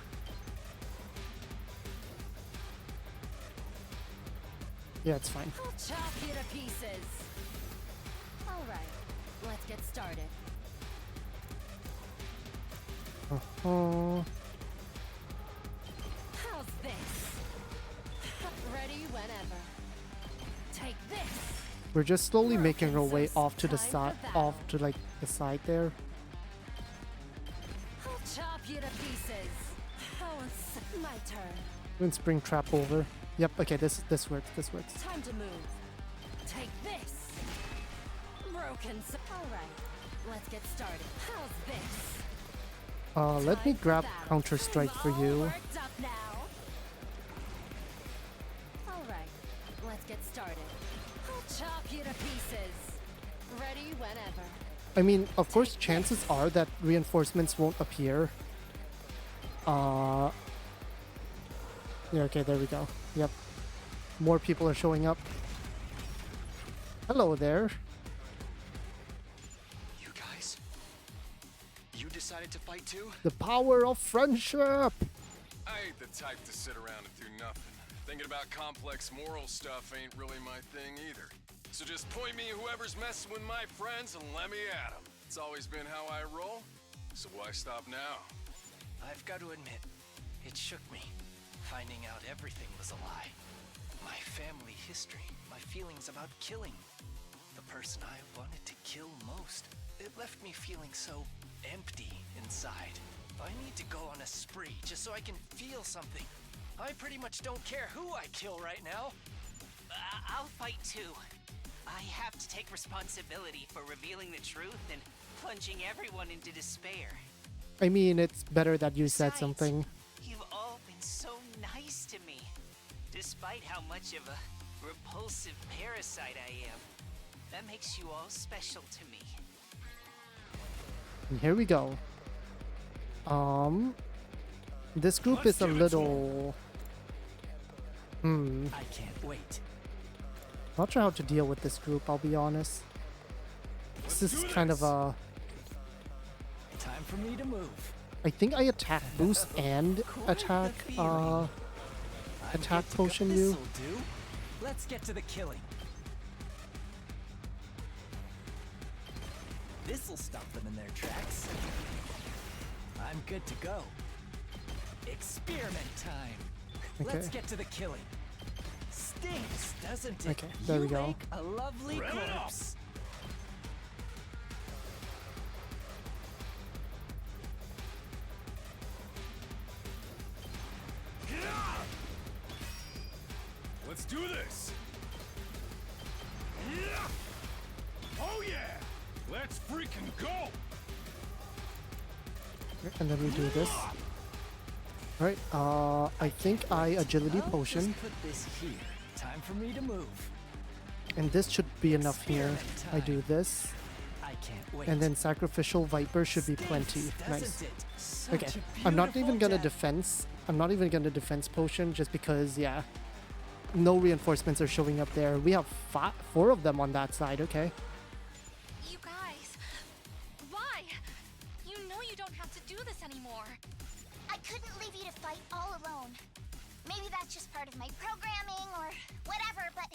Yeah, it's fine. I'll chop you to pieces. All right, let's get started. Oh, How's this? Ready whenever. Take this. we're just slowly making our way off to the side, off to like the side there. I'll chop you to pieces. My turn. And spring trap over. Yep. Okay, this works. This works. Time to move. Take this. Broken. All right, let's get started. How's this? Let me Time for grab battle. counter strike for I'm all you. worked up now. All right, let's get started. I'll chop you to pieces. Ready whenever. I mean, of course, chances are that reinforcements won't appear. Yeah, okay, there we go. Yep. More people are showing up. Hello there. You guys. You decided to fight too? The power of friendship! I ain't the type to sit around and do nothing. Thinking about complex moral stuff ain't really my thing either. So just point me at whoever's messing with my friends and let me at them. It's always been how I roll, so why stop now? I've got to admit, it shook me. Finding out everything was a lie. My family history, my feelings about killing. The person I wanted to kill most. It left me feeling so empty inside. I need to go on a spree just so I can feel something. I pretty much don't care who I kill right now. I'll fight too. I have to take responsibility for revealing the truth and plunging everyone into despair. I mean, it's better that you said Besides, something. You've all been so nice to me. Despite how much of a repulsive parasite I am, that makes you all special to me. And here we go. This group is a little... I can't wait. Not sure how to deal with this group, I'll be honest. This is kind of a... Time for me to move. I think I attack boost and attack, attack potion you. This'll do. Let's get to the killing. This'll stop them in their tracks. I'm good to go. Experiment time. Okay. Let's get to the killing. Stinks, doesn't it? Okay, there we go. Make a lovely corpse. Let's do this! Oh yeah! Let's freaking go! And then we do this. Alright, I think I agility I'll potion. just put this here. Time for me to move. And this should be enough here. I do this. I can't wait. And then sacrificial viper should be plenty. Stinks, Nice. doesn't it? Such Okay, a I'm not beautiful even gonna death. defense. I'm not even gonna defense potion just because, yeah. No reinforcements are showing up there. We have 4 of them on that side, okay. You guys, why? You know you don't have to do this anymore. I couldn't leave you to fight all alone. Maybe that's just part of my programming or whatever, but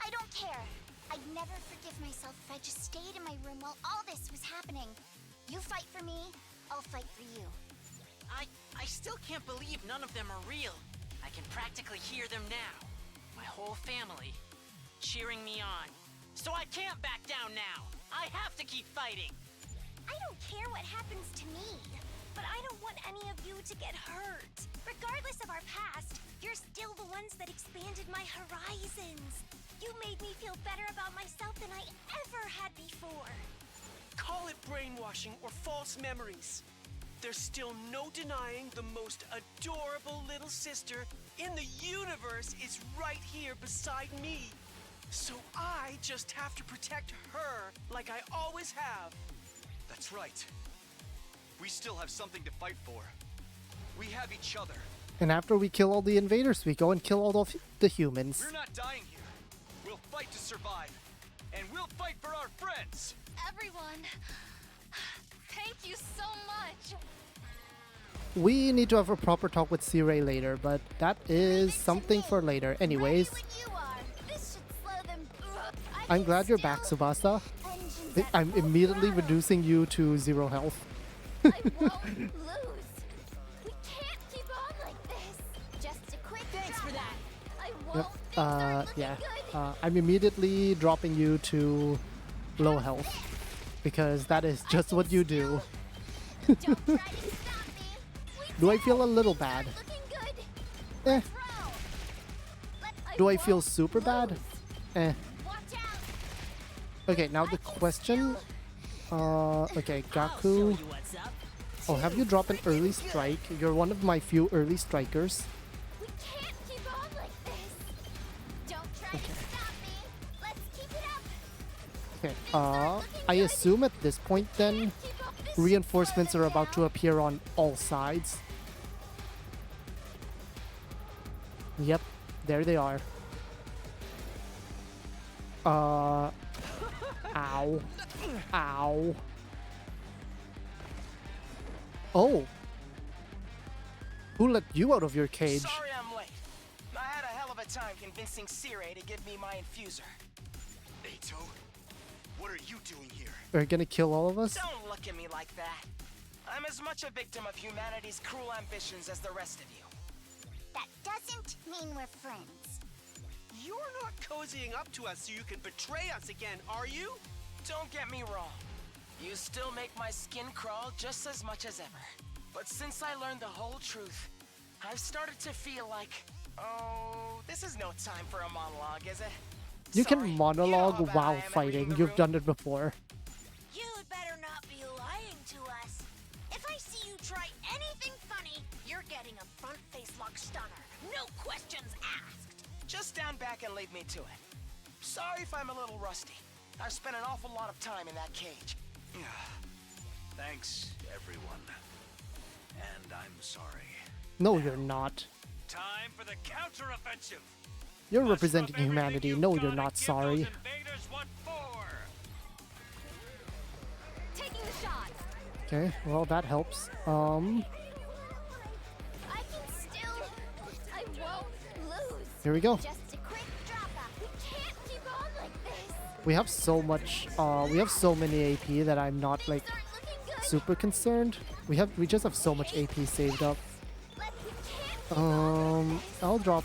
I don't care. I'd never forgive myself if I just stayed in my room while all this was happening. You fight for me, I'll fight for you. I still can't believe none of them are real. I can practically hear them now. My whole family cheering me on. So I can't back down now. I have to keep fighting. I don't care what happens to me, but I don't want any of you to get hurt. Regardless of our past, you're still the ones that expanded my horizons. You made me feel better about myself than I ever had before. Call it brainwashing or false memories. There's still no denying the most adorable little sister in the universe is right here beside me. So I just have to protect her like I always have. That's right. We still have something to fight for. We have each other. And after we kill all the invaders, we go and kill all of the humans. We're not dying here. We'll fight to survive. And we'll fight for our friends. Everyone, thank you so much. We need to have a proper talk with Sirei later, but that is something for later. Anyways, I'm glad you're back, Tsubasa. I'm immediately reducing you to 0 health. I won't lose. We can't keep on like this. Just a quick thanks for that. I won't. Yep. Yeah. I'm immediately dropping you to low health because that is just what you do. Don't try to stop me. Do I feel a little bad? Eh. Do I feel super bad? Eh. Okay, now the question. Okay, Gaku. Oh, have you dropped an early strike? You're one of my few early strikers. We can't keep on like this. Don't try to stop me. Let's keep it up. Okay, I assume at this point then, reinforcements are about to appear on all sides. Yep, there they are. Ow. Ow. Oh. Who let you out of your cage? Sorry I'm late. I had a hell of a time convincing Sirei to give me my infuser. Ato, what are you doing here? Are you gonna kill all of us? Don't look at me like that. I'm as much a victim of humanity's cruel ambitions as the rest of you. That doesn't mean we're friends. You're not cozying up to us so you can betray us again, are you? Don't get me wrong. You still make my skin crawl just as much as ever. But since I learned the whole truth, I've started to feel like, oh, this is no time for a monologue, is it? You Sorry, can you know monologue how bad I while am at reading fighting. the You've room. done it before. You'd better not be lying to us. If I see you try anything funny, you're getting a front face lock stunner. No questions asked. Just stand back and leave me to it. Sorry if I'm a little rusty. I've spent an awful lot of time in that cage. Thanks, everyone. And I'm sorry. No, you're not. Time for the counteroffensive. You're Muster representing up everything humanity. you've No, got you're and not give sorry. those invaders what for. Taking the shot. Okay, well, that helps. I can still... I won't lose. Here we go. Just a quick drop up. We can't keep on like this. We have so much, we have so many AP that I'm not, like, Start looking good. super concerned. We just have so much AP saved up. We can't keep on like this. I'll drop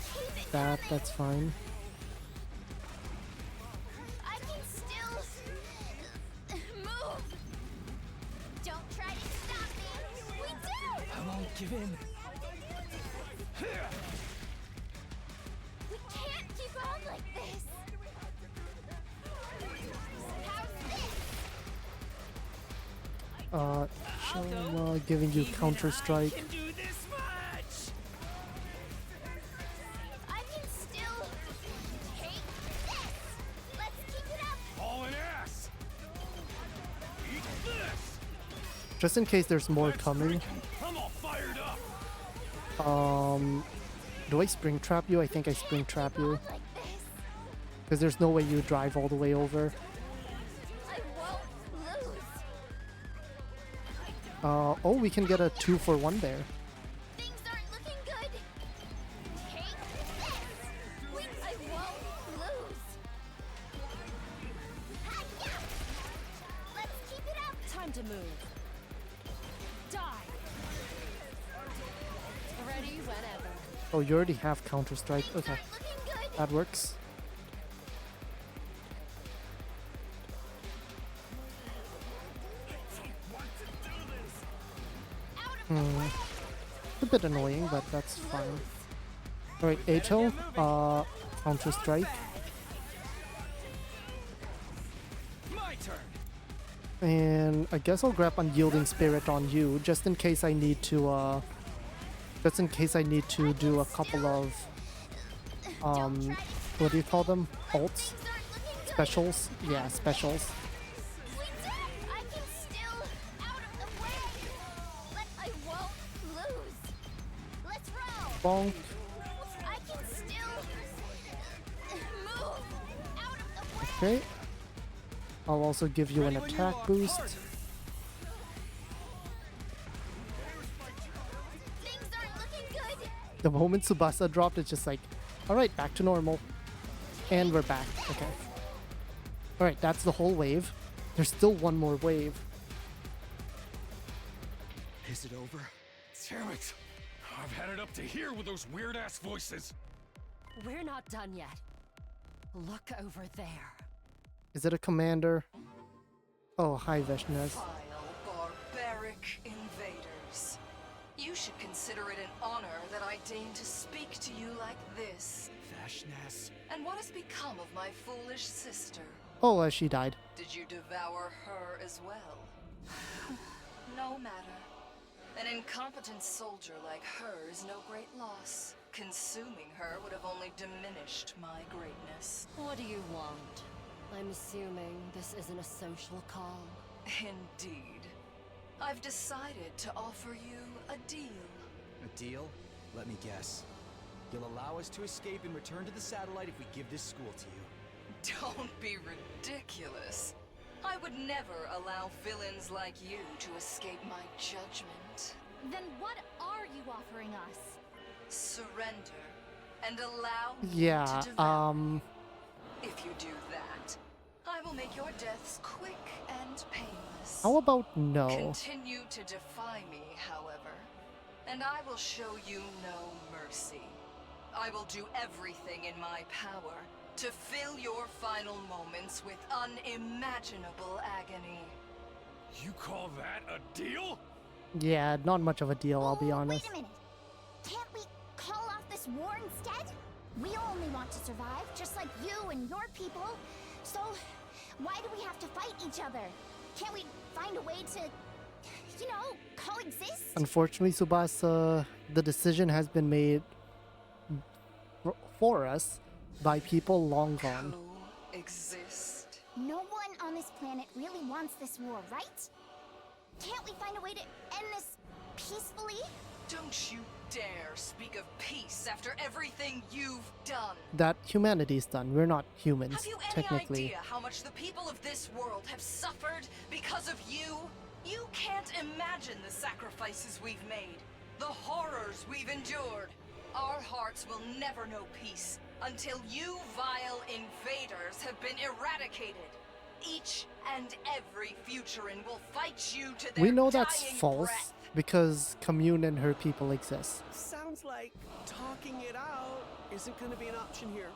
that. That's fine. I can still... move. Don't try to stop me. We do. I won't give in. We can't keep on like this. How's this? Shoma giving you Counter-Strike. Can do this much. I can still take this. Let's keep it up. Hauling ass! Eat this! Just in case there's more coming. I'm all fired up! Do I spring trap you? I think I spring trap you. Like this. Because there's no way you drive all the way over. I won't lose. Oh, we can get a 2-for-1 there. Things aren't looking good. Take this. I won't lose. Hi-ya! Let's keep it up. Time to move. Die. Ready whenever. Oh, you already have Counter-Strike. Okay, Aren't looking good. that works. A bit annoying, but that's fine. Alright, Ato, Counter-Strike. My turn. And I guess I'll grab Unyielding Spirit on you, just in case I need to, do a couple of, what do you call them? Ults? Specials? Yeah, specials. We did it. I can still out of the way. I won't lose. Let's roll. Bonk. I can still move out of the way. Okay. I'll also give you an attack boost. Things aren't looking good. The moment Tsubasa dropped, it's just like, alright, back to normal. And we're back. Okay. Alright, that's the whole wave. There's still one more wave. Is it over? Damn it! I've had it up to here with those weird-ass voices. We're not done yet. Look over there. Is it a commander? Oh, hi Veshnez. Vile, barbaric invaders. You should consider it an honor that I deign to speak to you like this. Veshnez. And what has become of my foolish sister? Oh, she died. Did you devour her as well? No matter. An incompetent soldier like her is no great loss. Consuming her would have only diminished my greatness. What do you want? I'm assuming this isn't a social call. Indeed. I've decided to offer you a deal. A deal? Let me guess. You'll allow us to escape and return to the satellite if we give this school to you. Don't be ridiculous. I would never allow villains like you to escape my judgment. Then what are you offering us? Surrender and allow me Yeah, to devour. If you do that, I will make your deaths quick and painless. How about no? Continue to defy me, however, and I will show you no mercy. I will do everything in my power to fill your final moments with unimaginable agony. You call that a deal? Yeah, not much of a deal, I'll be honest. Wait a minute. Can't we this war instead? We only want to survive, just like you and your people. So, why do we have to fight each other? Can't we find a way to, you know, coexist? Unfortunately, Tsubasa, the decision has been made for us by people long gone. Coexist. No one on this planet really wants this war, right? Can't we find a way to end this peacefully? Don't you dare speak of peace after everything you've done. That humanity's done. We're not humans, Have you any technically. idea how much the people of this world have suffered because of you? You can't imagine the sacrifices we've made, the horrors we've endured. Our hearts will never know peace until you vile invaders have been eradicated. Each and every Futuran will fight you to their We know that's dying false breath. because Commune and her people exist. Sounds like talking it out isn't gonna be an option here.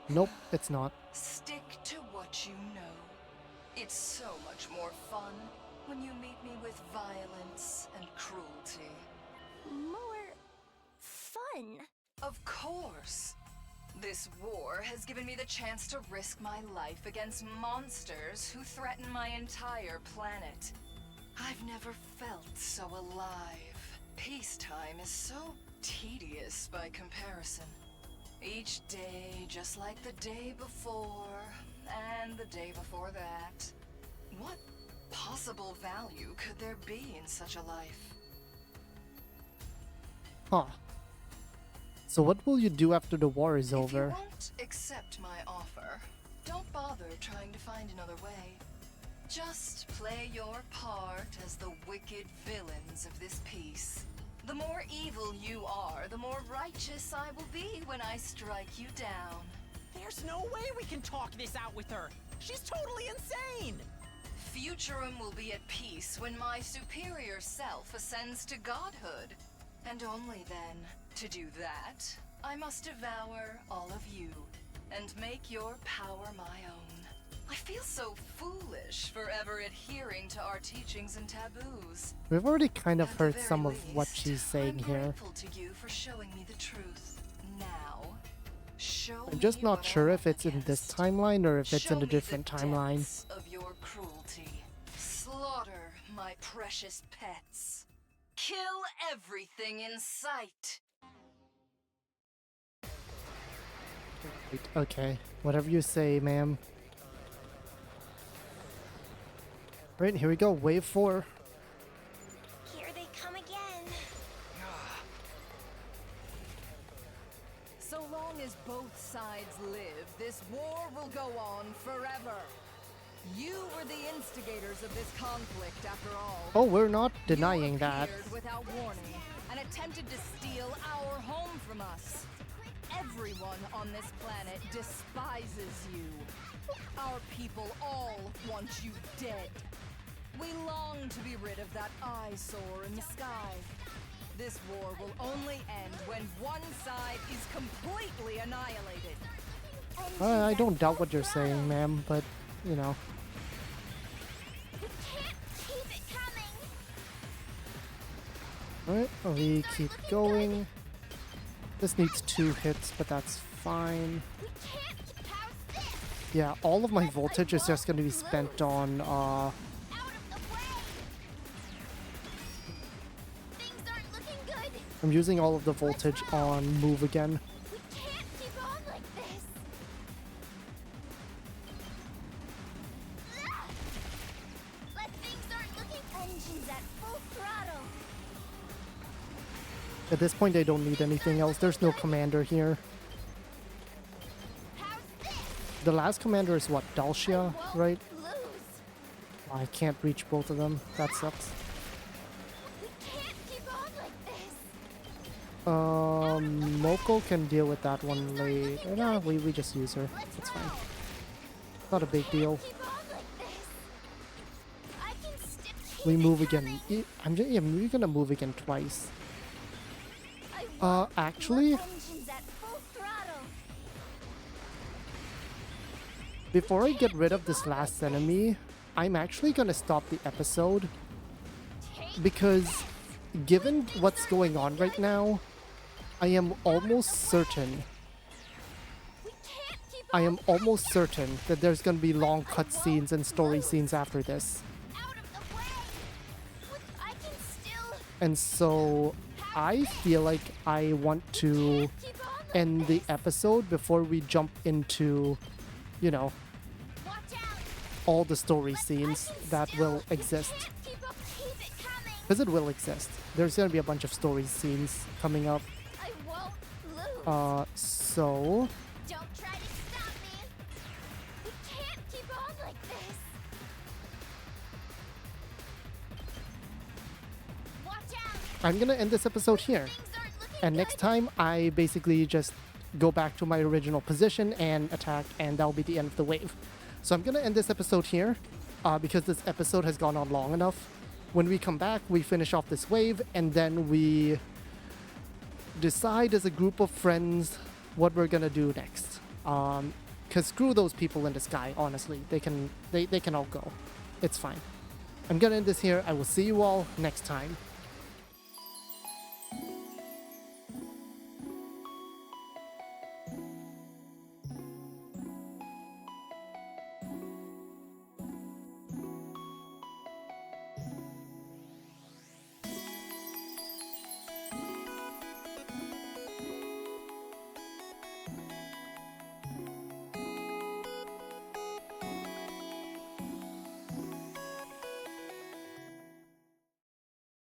Nope, it's not. Stick to what you know. It's so much more fun when you meet me with violence and cruelty. More fun. Of course. This war has given me the chance to risk my life against monsters who threaten my entire planet. I've never felt so alive. Peacetime is so tedious by comparison. Each day just like the day before, and the day before that. What possible value could there be in such a life? Huh. So what will you do after the war is If you over? won't accept my offer, don't bother trying to find another way. Just play your part as the wicked villains of this piece. The more evil you are, the more righteous I will be when I strike you down. There's no way we can talk this out with her. She's totally insane. Futurum will be at peace when my superior self ascends to godhood. And only then. To do that, I must devour all of you and make your power my own. I feel so foolish forever adhering to our teachings and taboos. We've already kind of At the heard very some of what least, she's saying I'm here. grateful to you for showing me the truth. Now, show I'm just me not what sure I'm if it's in this against. timeline or if it's Show in a me different the timeline. depths of your cruelty. Slaughter my precious pets. Kill everything in sight. Okay, whatever you say, ma'am. Right, here we go, wave 4. Here they come again. So long as both sides live, this war will go on forever. You were the instigators of this conflict, after all. Oh, we're not You denying that. appeared without warning and attempted to steal our home from us. Everyone on this planet despises you. Our people all want you dead. We long to be rid of that eyesore in the sky. This war will only end when one side is completely annihilated. I don't doubt what you're saying, ma'am, but, you know. We can't keep it coming. Alright, we keep going. This needs 2 hits, but that's fine. We can't. How's this? Yeah, all of my voltage is just going to be spent on, Out of the way. Things aren't looking good. I'm using all of the voltage on move again. We can't keep on like this. Ah! Like things aren't looking. Engines at full throttle. At this point, I don't need anything else. There's no commander here. How's this? The last commander is what, Dalcia, Won't right? lose. I can't reach both of them. That sucks. We can't keep on like this. Moko can deal with that one later. No, we just use her. It's fine. Not a big deal. Keep on like this. I can keep We it move again. coming. We're gonna move again twice. I want Actually, engines at full throttle. before I get rid of this last enemy, I'm actually gonna stop the episode because given what's going on right now, I am almost certain. We can't keep I on am almost certain that there's gonna be long cutscenes and story scenes after this. out of the way. I can still And so I feel like I want to keep on like end the this. episode before we jump into, you know, Watch out. all the story I scenes can that still- will exist. You can't keep up. Keep it coming. Because it will exist. There's gonna be a bunch of story scenes coming up. I won't lose. So Don't try to stop me. We can't keep on like this. Watch out. I'm gonna end this episode here. Things aren't looking And good. next time, I basically just go back to my original position and attack, and that'll be the end of the wave. So I'm gonna end this episode here, because this episode has gone on long enough. When we come back, we finish off this wave, and then we decide as a group of friends what we're gonna do next. Cause screw those people in the sky, honestly. They can all go. It's fine. I'm gonna end this here. I will see you all next time.